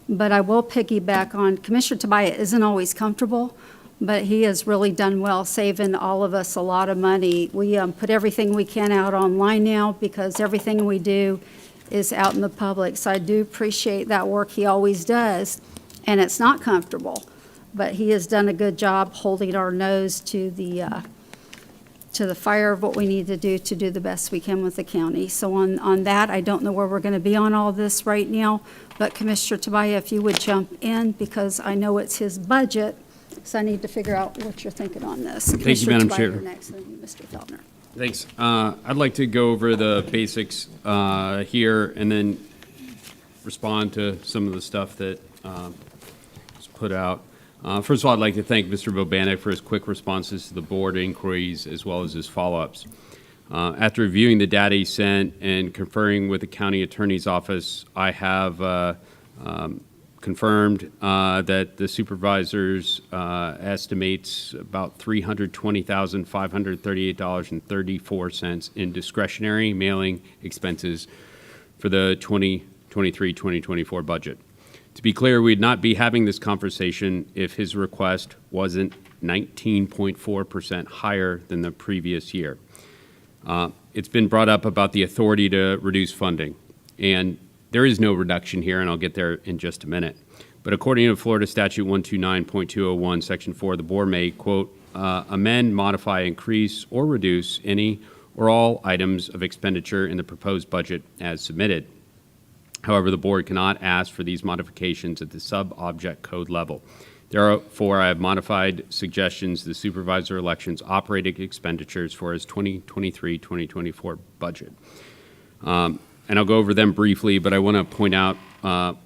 But I will piggyback on, Commissioner Tobias isn't always comfortable, but he has really done well, saving all of us a lot of money. We put everything we can out online now because everything we do is out in the public. So I do appreciate that work he always does, and it's not comfortable. But he has done a good job holding our nose to the fire of what we need to do the best we can with the county. So on that, I don't know where we're going to be on all this right now, but Commissioner Tobias, if you would jump in, because I know it's his budget, so I need to figure out what you're thinking on this. Thank you, Madam Chair. Commissioner Tobias, you're next, and Mr. Feltner. Thanks. I'd like to go over the basics here and then respond to some of the stuff that was put out. First of all, I'd like to thank Mr. Bobanek for his quick responses to the board inquiries as well as his follow-ups. After reviewing the data he sent and conferring with the county attorney's office, I have confirmed that the supervisor's estimates about $320,538.34 in discretionary mailing expenses for the 2023-2024 budget. To be clear, we'd not be having this conversation if his request wasn't 19.4% higher than the previous year. It's been brought up about the authority to reduce funding, and there is no reduction here, and I'll get there in just a minute. But according to Florida Statute 129.201, Section 4, the board may, quote, amend, modify, increase, or reduce any or all items of expenditure in the proposed budget as submitted. However, the board cannot ask for these modifications at the sub-object code level. Therefore, I have modified suggestions to the supervisor elections operating expenditures for his 2023-2024 budget. And I'll go over them briefly, but I want to point out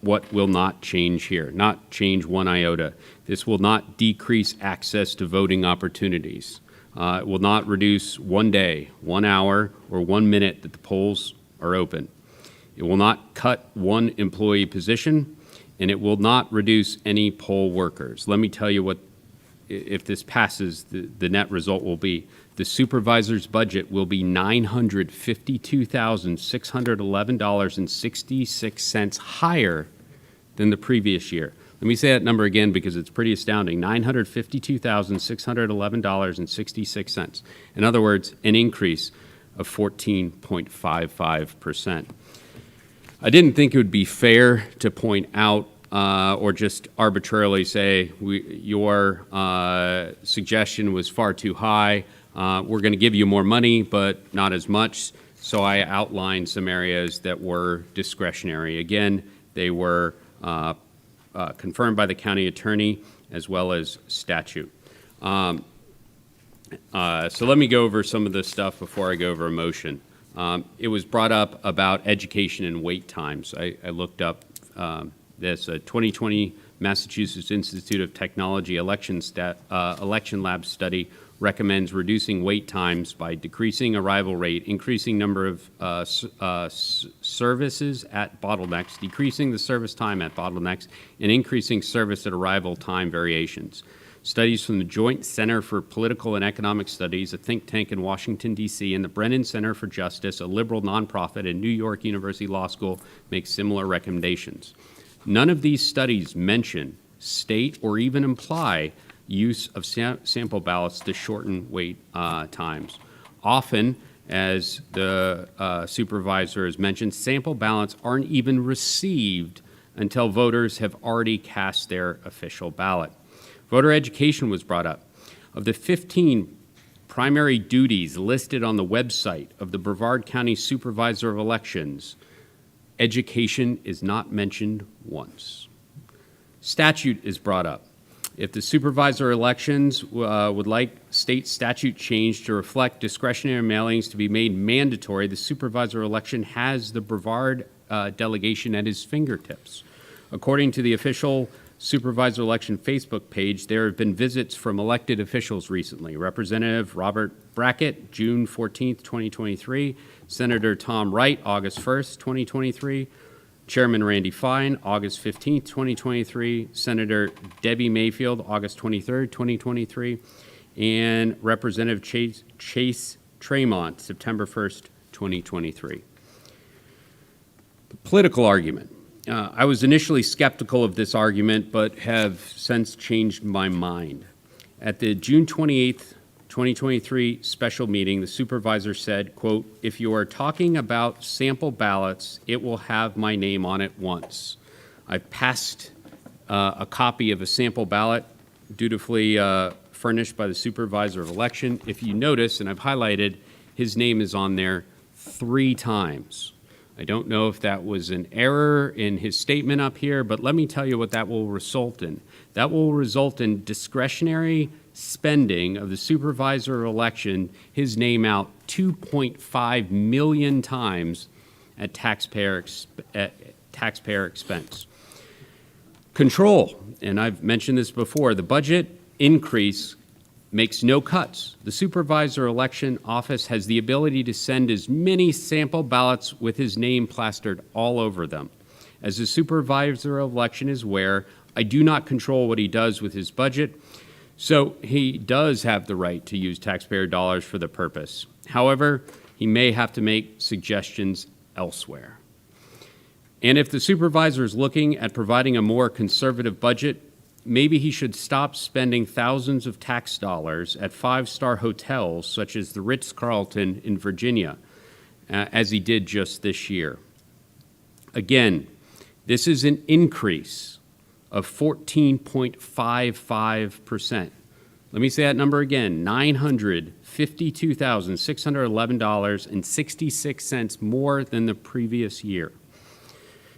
what will not change here, not change one iota. This will not decrease access to voting opportunities. It will not reduce 1 day, 1 hour, or 1 minute that the polls are open. It will not cut one employee position, and it will not reduce any poll workers. Let me tell you what, if this passes, the net result will be. The supervisor's budget will be $952,611.66 higher than the previous year. Let me say that number again because it's pretty astounding, $952,611.66. In other words, an increase of 14.55%. I didn't think it would be fair to point out or just arbitrarily say your suggestion was far too high. We're going to give you more money, but not as much. So I outlined some areas that were discretionary. Again, they were confirmed by the county attorney as well as statute. So let me go over some of this stuff before I go over a motion. It was brought up about education and wait times. I looked up this 2020 Massachusetts Institute of Technology election lab study recommends reducing wait times by decreasing arrival rate, increasing number of services at bottlenecks, decreasing the service time at bottlenecks, and increasing service at arrival time variations. Studies from the Joint Center for Political and Economic Studies, a think tank in Washington, D.C., and the Brennan Center for Justice, a liberal nonprofit at New York University Law School, make similar recommendations. None of these studies mention, state, or even imply use of sample ballots to shorten wait times. Often, as the supervisor has mentioned, sample ballots aren't even received until voters have already cast their official ballot. Voter education was brought up. Of the 15 primary duties listed on the website of the Brevard County Supervisor of Elections, education is not mentioned once. Statute is brought up. If the supervisor elections would like state statute change to reflect discretionary mailings to be made mandatory, the supervisor election has the Brevard delegation at his fingertips. According to the official supervisor election Facebook page, there have been visits from elected officials recently. Representative Robert Brackett, June 14th, 2023. Senator Tom Wright, August 1st, 2023. Chairman Randy Fine, August 15th, 2023. Senator Debbie Mayfield, August 23rd, 2023. And Representative Chase Tremont, September 1st, 2023. The political argument. I was initially skeptical of this argument, but have since changed my mind. At the June 28th, 2023 special meeting, the supervisor said, quote, "If you are talking about sample ballots, it will have my name on it once." I passed a copy of a sample ballot dutifully furnished by the supervisor of election. If you notice, and I've highlighted, his name is on there 3 times. I don't know if that was an error in his statement up here, but let me tell you what that will result in. That will result in discretionary spending of the supervisor election, his name out 2.5 million times at taxpayer expense. Control, and I've mentioned this before, the budget increase makes no cuts. The supervisor election office has the ability to send as many sample ballots with his name plastered all over them. As the supervisor of election is aware, I do not control what he does with his budget, so he does have the right to use taxpayer dollars for the purpose. However, he may have to make suggestions elsewhere. And if the supervisor is looking at providing a more conservative budget, maybe he should stop spending thousands of tax dollars at 5-star hotels such as the Ritz-Carlton in Virginia, as he did just this year. Again, this is an increase of 14.55%. Let me say that number again, $952,611.66 more than the previous year.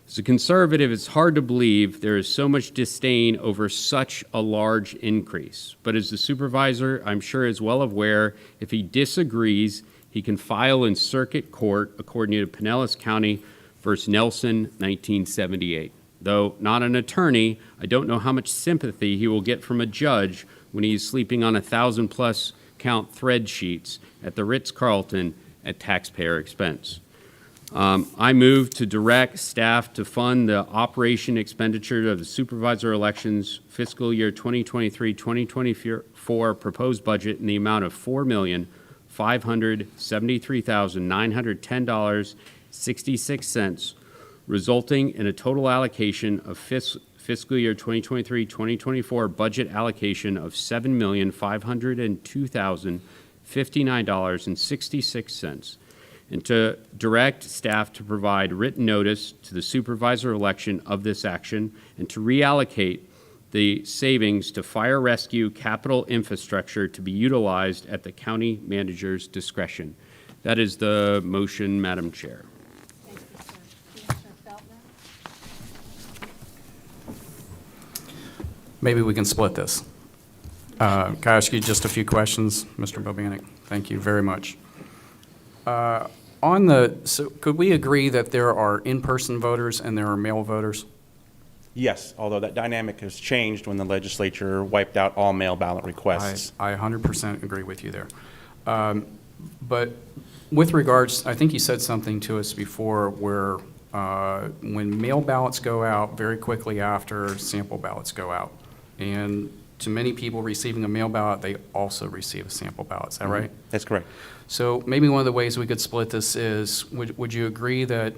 As a conservative, it's hard to believe there is so much disdain over such a large increase. But as the supervisor, I'm sure is well aware, if he disagrees, he can file in circuit court according to Pinellas County versus Nelson, 1978. Though not an attorney, I don't know how much sympathy he will get from a judge when he is sleeping on 1,000+ count thread sheets at the Ritz-Carlton at taxpayer expense. I move to direct staff to fund the operation expenditure of the supervisor elections fiscal year 2023-2024 proposed budget in the amount of $4,573,910.66, resulting in a total allocation of fiscal year 2023-2024 budget allocation of $7,502,059.66. And to direct staff to provide written notice to the supervisor election of this action and to reallocate the savings to fire rescue capital infrastructure to be utilized at the county manager's discretion. That is the motion, Madam Chair. Thank you, sir. Commissioner Feltner? Maybe we can split this. Can I ask you just a few questions, Mr. Bobanek? Thank you very much. So could we agree that there are in-person voters and there are mail voters? Yes, although that dynamic has changed when the legislature wiped out all mail ballot requests. I 100% agree with you there. But with regards, I think you said something to us before where when mail ballots go out very quickly after sample ballots go out. And to many people receiving a mail ballot, they also receive a sample ballot. Is that right? That's correct. So maybe one of the ways we could split this is, would you agree that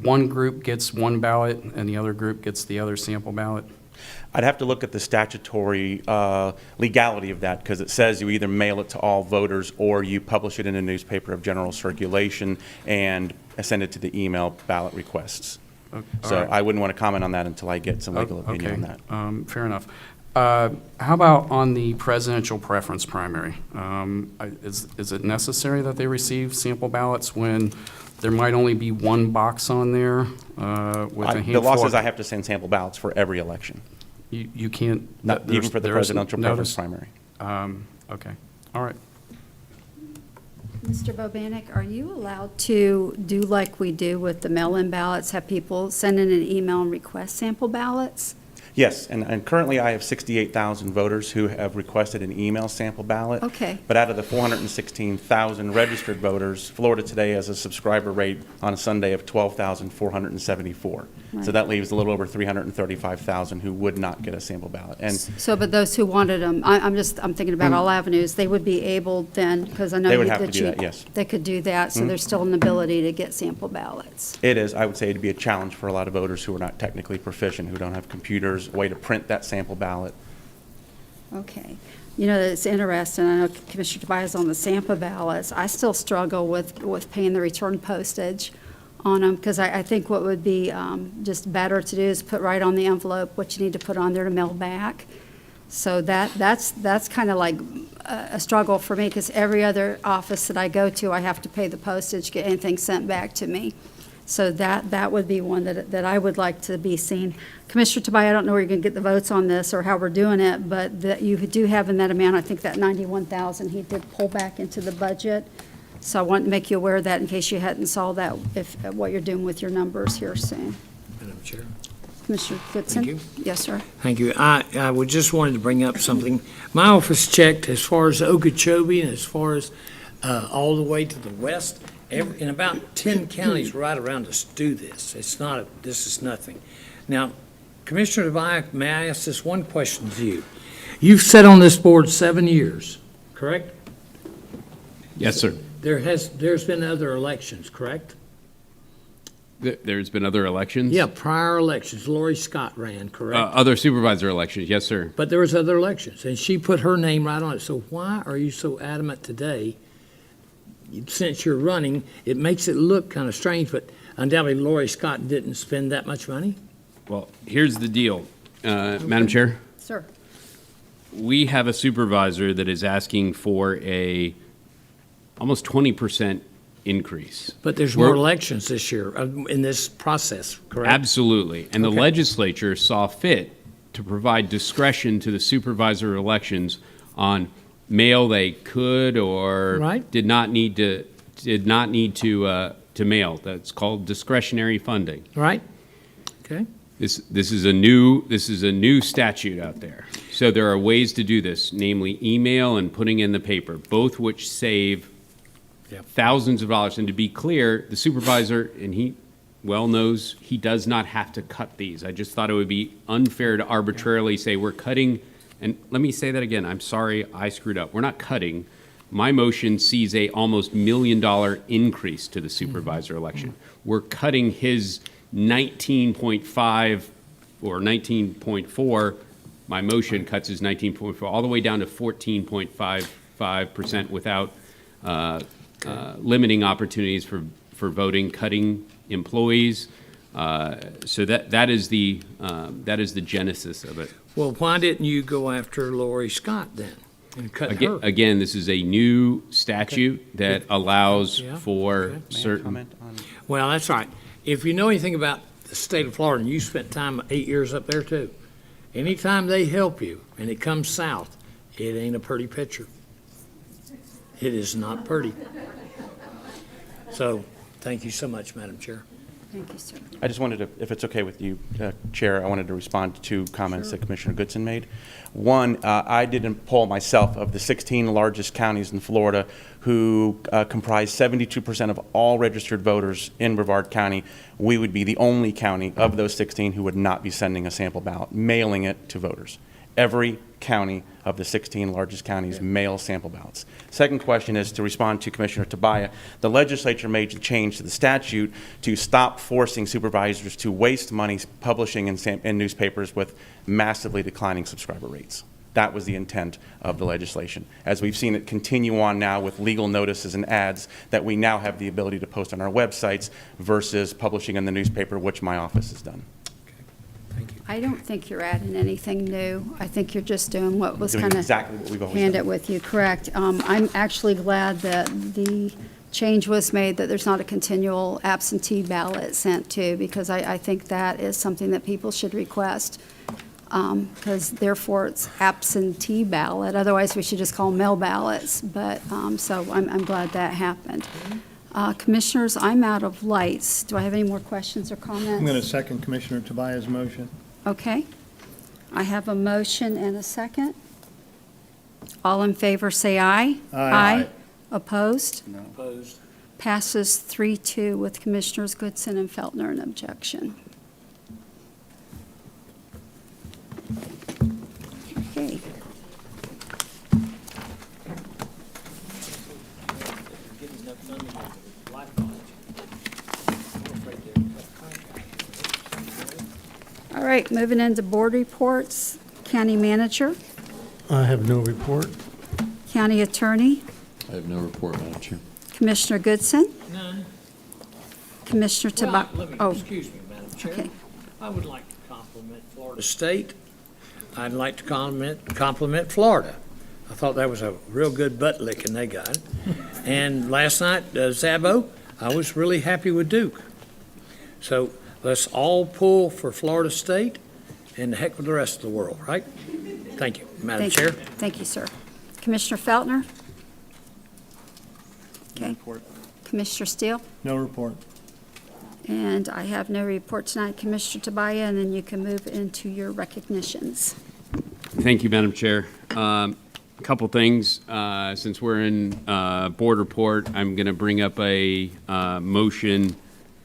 one group gets one ballot and the other group gets the other sample ballot? I'd have to look at the statutory legality of that, because it says you either mail it to all voters or you publish it in a newspaper of general circulation and send it to the email ballot requests. Okay, So all right. I wouldn't want to comment on that until I get some legal opinion on that. Fair enough. How about on the presidential preference primary? Is it necessary that they receive sample ballots when there might only be one box on there with a handful? The law says I have to send sample ballots for every election. You can't? Not even for the presidential preference primary. Okay, all right. Mr. Bobanek, are you allowed to do like we do with the mail-in ballots, have people send in an email and request sample ballots? Yes, and currently I have 68,000 voters who have requested an email sample ballot. Okay. But out of the 416,000 registered voters, Florida today has a subscriber rate on a Sunday of 12,474. Right. So that leaves a little over 335,000 who would not get a sample ballot. And So, but those who wanted them, I'm thinking about all avenues, they would be able then, because I know They would you- have to that do you- that, yes. They could do that, so there's still an ability to get sample ballots. it is, I would say, it'd be a challenge for a lot of voters who are not technically proficient, who don't have computers, a way to print that sample ballot. Okay. You know, it's interesting, I know Commissioner Tobias on the sample ballots, I still struggle with paying the return postage on them, because I think what would be just better to do is put right on the envelope what you need to put on there to mail back. So that's kind of like a struggle for me, because every other office that I go to, I have to pay the postage, get anything sent back to me. So that would be one that I would like to be seen. Commissioner Tobias, I don't know where you're going to get the votes on this or how we're doing it, but that you do have in that amount, I think that 91,000, he did pull back into the budget. So I want to make you aware of that in case you hadn't saw that, if what you're doing with your numbers here soon. Madam Chair. Commissioner Goodson? Thank you. Yes, sir. Thank you. I would just wanted to bring up something. My office checked as far as Okeechobee and as far as all the way to the west. In about 10 counties right around us do this. This is nothing. Now, Commissioner Tobias, may I ask this one question to you? You've sat on this board 7 years, correct? Yes, sir. There's been other elections, correct? There's been other elections? Yeah, prior elections. Lori Scott ran, correct? Other supervisor elections, yes, sir. But there was other elections, and she put her name right on it. So why are you so adamant today? Since you're running, it makes it look kind of strange, but undoubtedly Lori Scott didn't spend that much money? Well, here's the deal, Madam Chair. Sir. We have a supervisor that is asking for a almost 20% increase. But there's We're- more elections this year in this process, correct? Absolutely. And the Okay. legislature saw fit to provide discretion to the supervisor elections on mail they could or Right. did not need to mail. That's called discretionary funding. Right? Okay. This is a new statute out there. So there are ways to do this, namely email and putting in the paper, both which save Yep. thousands of dollars. And to be clear, the supervisor, and he well knows he does not have to cut these. I just thought it would be unfair to arbitrarily say we're cutting, and let me say that again, I'm sorry, I screwed up. We're not cutting. My motion sees a almost $1 million increase to the supervisor election. We're cutting his 19.5 or 19.4. My motion cuts his 19.4 all the way down to 14.55% without limiting opportunities for voting, cutting employees. So that is the genesis of it. Well, why didn't you go after Lori Scott then and cut her? Again, this is a new statute that allows Yeah. for Okay. May I certain. comment on? Well, that's right. If you know anything about the state of Florida, and you spent time 8 years up there too, anytime they help you and it comes south, it ain't a pretty picture. It is not pretty. So, thank you so much, Madam Chair. Thank you, sir. I just wanted to, if it's okay with you, Chair, I wanted to respond to two comments that Commissioner Goodson made. One, I did a poll myself of the 16 largest counties in Florida who comprise 72% of all registered voters in Brevard County. We would be the only county of those 16 who would not be sending a sample ballot, mailing it to voters. Every county of the 16 largest counties mail sample ballots. Second question is to respond to Commissioner Tobias. The legislature made the change to the statute to stop forcing supervisors to waste money publishing in newspapers with massively declining subscriber rates. That was the intent of the legislation. As we've seen it continue on now with legal notices and ads that we now have the ability to post on our websites versus publishing in the newspaper, which my office has done. I don't think you're adding anything new. I think you're just doing what was Doing kind of exactly what we've always handed done. with you, correct. I'm actually glad that the change was made, that there's not a continual absentee ballot sent to, because I think that is something that people should request, because therefore it's absentee ballot. Otherwise, we should just call them mail ballots. But, so I'm glad that happened. Commissioners, I'm out of lights. Do I have any more questions or comments? I'm going to second Commissioner Tobias' motion. Okay. I have a motion and a second. All in favor, say aye. Aye. Opposed? No. Opposed. Passes 3-2 with Commissioners Goodson and Feltner an objection. Okay. All right, moving into board reports. County Manager, I have no report. County Attorney, I have no report, Madam Chair. Commissioner Goodson, None. Commissioner Well, Tobias. excuse me, Madam Chair. Okay. I would like to compliment Florida State. I'd like to compliment Florida. I thought that was a real good butt licking they got. And last night, Zabo, I was really happy with Duke. So let's all pull for Florida State and the heck with the rest of the world, right? Thank you, Madam Thank you. Chair. Thank you, sir. Commissioner Feltner? Okay. Commissioner Steele? No report. And I have no report tonight. Commissioner Tobias, and then you can move into your recognitions. Thank you, Madam Chair. A couple things. Since we're in board report, I'm going to bring up a motion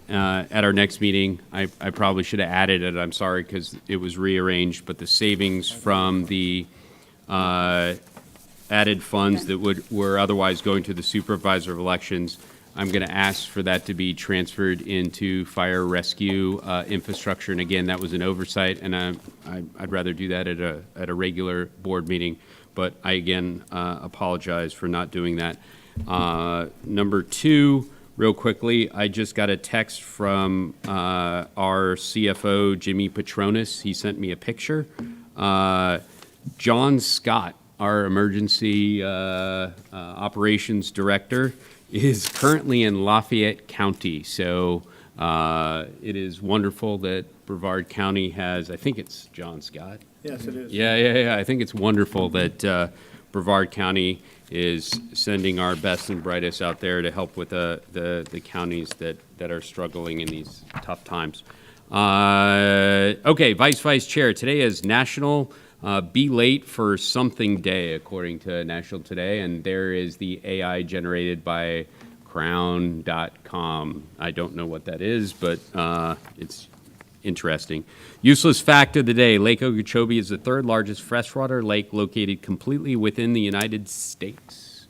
at our next meeting. I probably should have added it. I'm sorry because it was rearranged, but the savings from the added funds that were otherwise going to the supervisor of elections, I'm going to ask for that to be transferred into fire rescue infrastructure. And again, that was an oversight, and I'd rather do that at a regular board meeting. But I again apologize for not doing that. Number two, real quickly, I just got a text from our CFO, Jimmy Petronis. He sent me a picture. John Scott, our emergency operations director, is currently in Lafayette County. So it is wonderful that Brevard County has, I think it's John Scott. Yes, it is. Yeah. I think it's wonderful that Brevard County is sending our best and brightest out there to help with the counties that are struggling in these tough times. Okay, Vice Chair, today is National Be Late for Something Day, according to National Today, and there is the AI generated by Crown.com. I don't know what that is, but it's interesting. Useless fact of the day, Lake Okeechobee is the third largest freshwater lake located completely within the United States.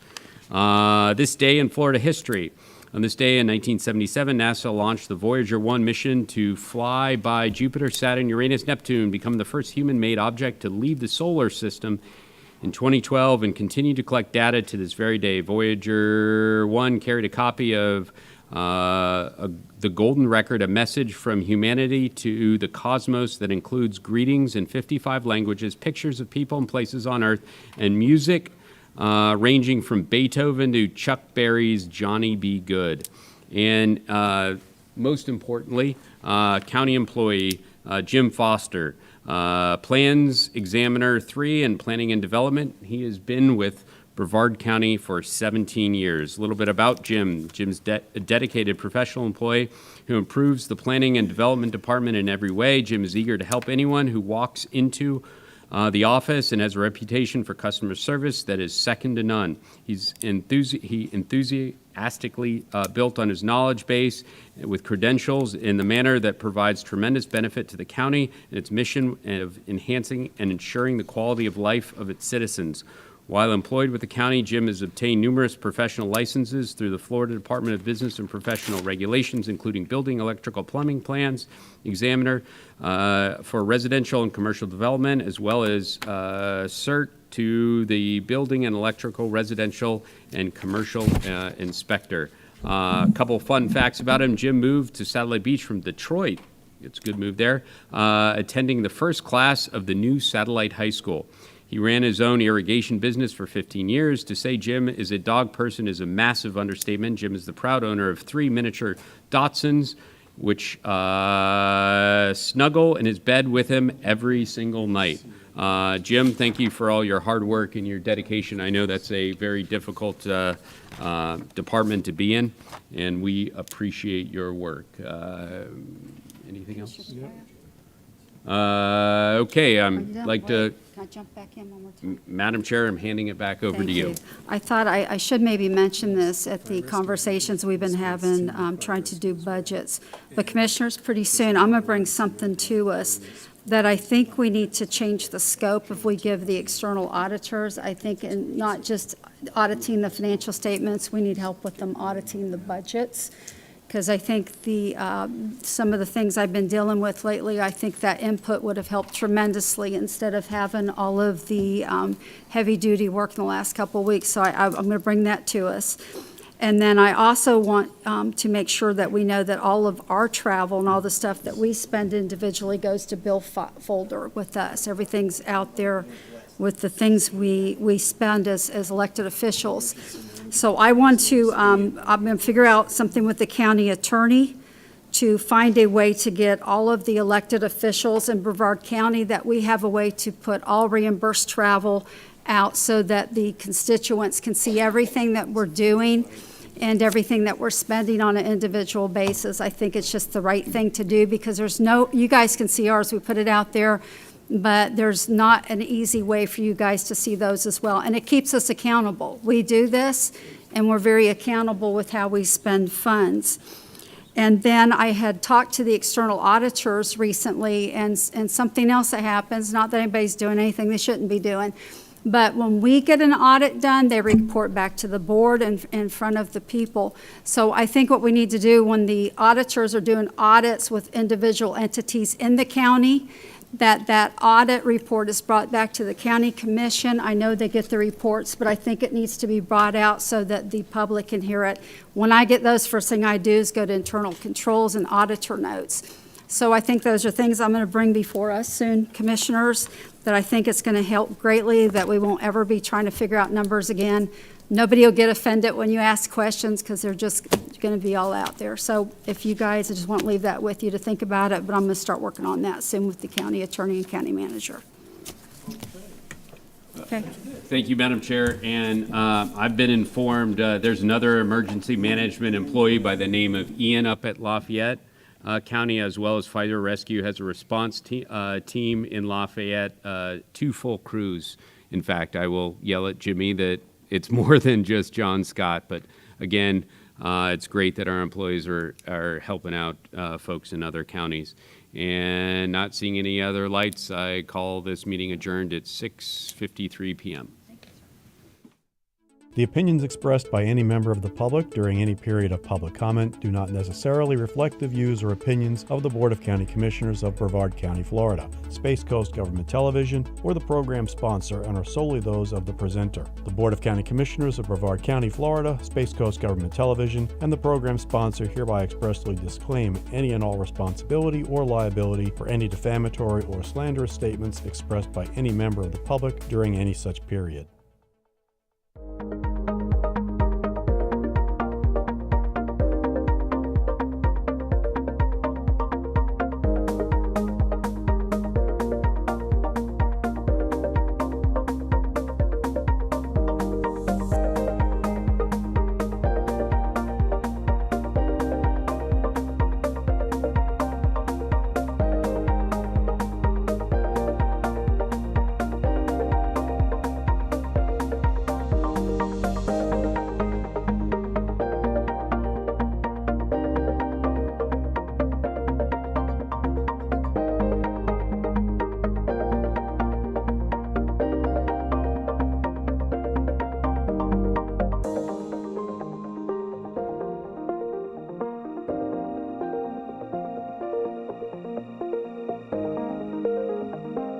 This day in Florida history. On this day in 1977, NASA launched the Voyager 1 mission to fly by Jupiter, Saturn, Uranus, Neptune, become the first human-made object to leave the solar system in 2012 and continue to collect data to this very day. Voyager 1 carried a copy of the Golden Record, a message from humanity to the cosmos that includes greetings in 55 languages, pictures of people and places on Earth, and music ranging from Beethoven to Chuck Berry's Johnny B. Good. And most importantly, county employee Jim Foster, Plans Examiner 3 and Planning and Development. He has been with Brevard County for 17 years. A little bit about Jim. Jim's a dedicated professional employee who improves the planning and development department in every way. Jim is eager to help anyone who walks into the office and has a reputation for customer service that is second to none. He enthusiastically built on his knowledge base with credentials in the manner that provides tremendous benefit to the county and its mission of enhancing and ensuring the quality of life of its citizens. While employed with the county, Jim has obtained numerous professional licenses through the Florida Department of Business and Professional Regulations, including building, electrical, plumbing plans, examiner for residential and commercial development, as well as cert to the building and electrical, residential, and commercial inspector. A couple of fun facts about him. Jim moved to Satellite Beach from Detroit. It's a good move there. Attending the first class of the new Satellite High School. He ran his own irrigation business for 15 years. To say Jim is a dog person is a massive understatement. Jim is the proud owner of 3 miniature Dachshunds, which snuggle in his bed with him every single night. Jim, thank you for all your hard work and your dedication. I know that's a very difficult department to be in, and we appreciate your work. Anything else? Okay, I'd like to... Can I jump back in one more time? Madam Chair, I'm handing it back over to you. I thought I should maybe mention this at the conversations we've been having, trying to do budgets. But Commissioners, pretty soon, I'm going to bring something to us that I think we need to change the scope if we give the external auditors. I think in not just auditing the financial statements, we need help with them auditing the budgets. Because I think the some of the things I've been dealing with lately, I think that input would have helped tremendously instead of having all of the heavy-duty work in the last couple of weeks. So I'm going to bring that to us. And then I also want to make sure that we know that all of our travel and all the stuff that we spend individually goes to bill folder with us. Everything's out there with the things we spend as elected officials. So I want to, I'm going to figure out something with the county attorney to find a way to get all of the elected officials in Brevard County, that we have a way to put all reimbursed travel out so that the constituents can see everything that we're doing and everything that we're spending on an individual basis. I think it's just the right thing to do because there's no, you guys can see ours, we put it out there, but there's not an easy way for you guys to see those as well. And it keeps us accountable. We do this, and we're very accountable with how we spend funds. And then I had talked to the external auditors recently, and something else that happens, not that anybody's doing anything they shouldn't be doing, but when we get an audit done, they report back to the board and in front of the people. So I think what we need to do when the auditors are doing audits with individual entities in the county, that audit report is brought back to the county commission. I know they get the reports, but I think it needs to be brought out so that the public can hear it. When I get those, first thing I do is go to internal controls and auditor notes. So I think those are things I'm going to bring before us soon, Commissioners, that I think it's going to help greatly, that we won't ever be trying to figure out numbers again. Nobody will get offended when you ask questions because they're just going to be all out there. So if you guys, I just want to leave that with you to think about it, but I'm going to start working on that soon with the county attorney and county manager. Okay. Thank you, Madam Chair. And I've been informed there's another emergency management employee by the name of Ian up at Lafayette County, as well as Fire Rescue has a response team in Lafayette, 2 full crews. In fact, I will yell at Jimmy that it's more than just John Scott, but again, it's great that our employees are helping out folks in other counties. And not seeing any other lights, I call this meeting adjourned at 6:53 p.m. The opinions expressed by any member of the public during any period of public comment do not necessarily reflect the views or opinions of the Board of County Commissioners of Brevard County, Florida, Space Coast Government Television, or the program sponsor, and are solely those of the presenter. The Board of County Commissioners of Brevard County, Florida, Space Coast Government Television, and the program sponsor hereby expressly disclaim any and all responsibility or liability for any defamatory or slanderous statements expressed by any member of the public during any such period.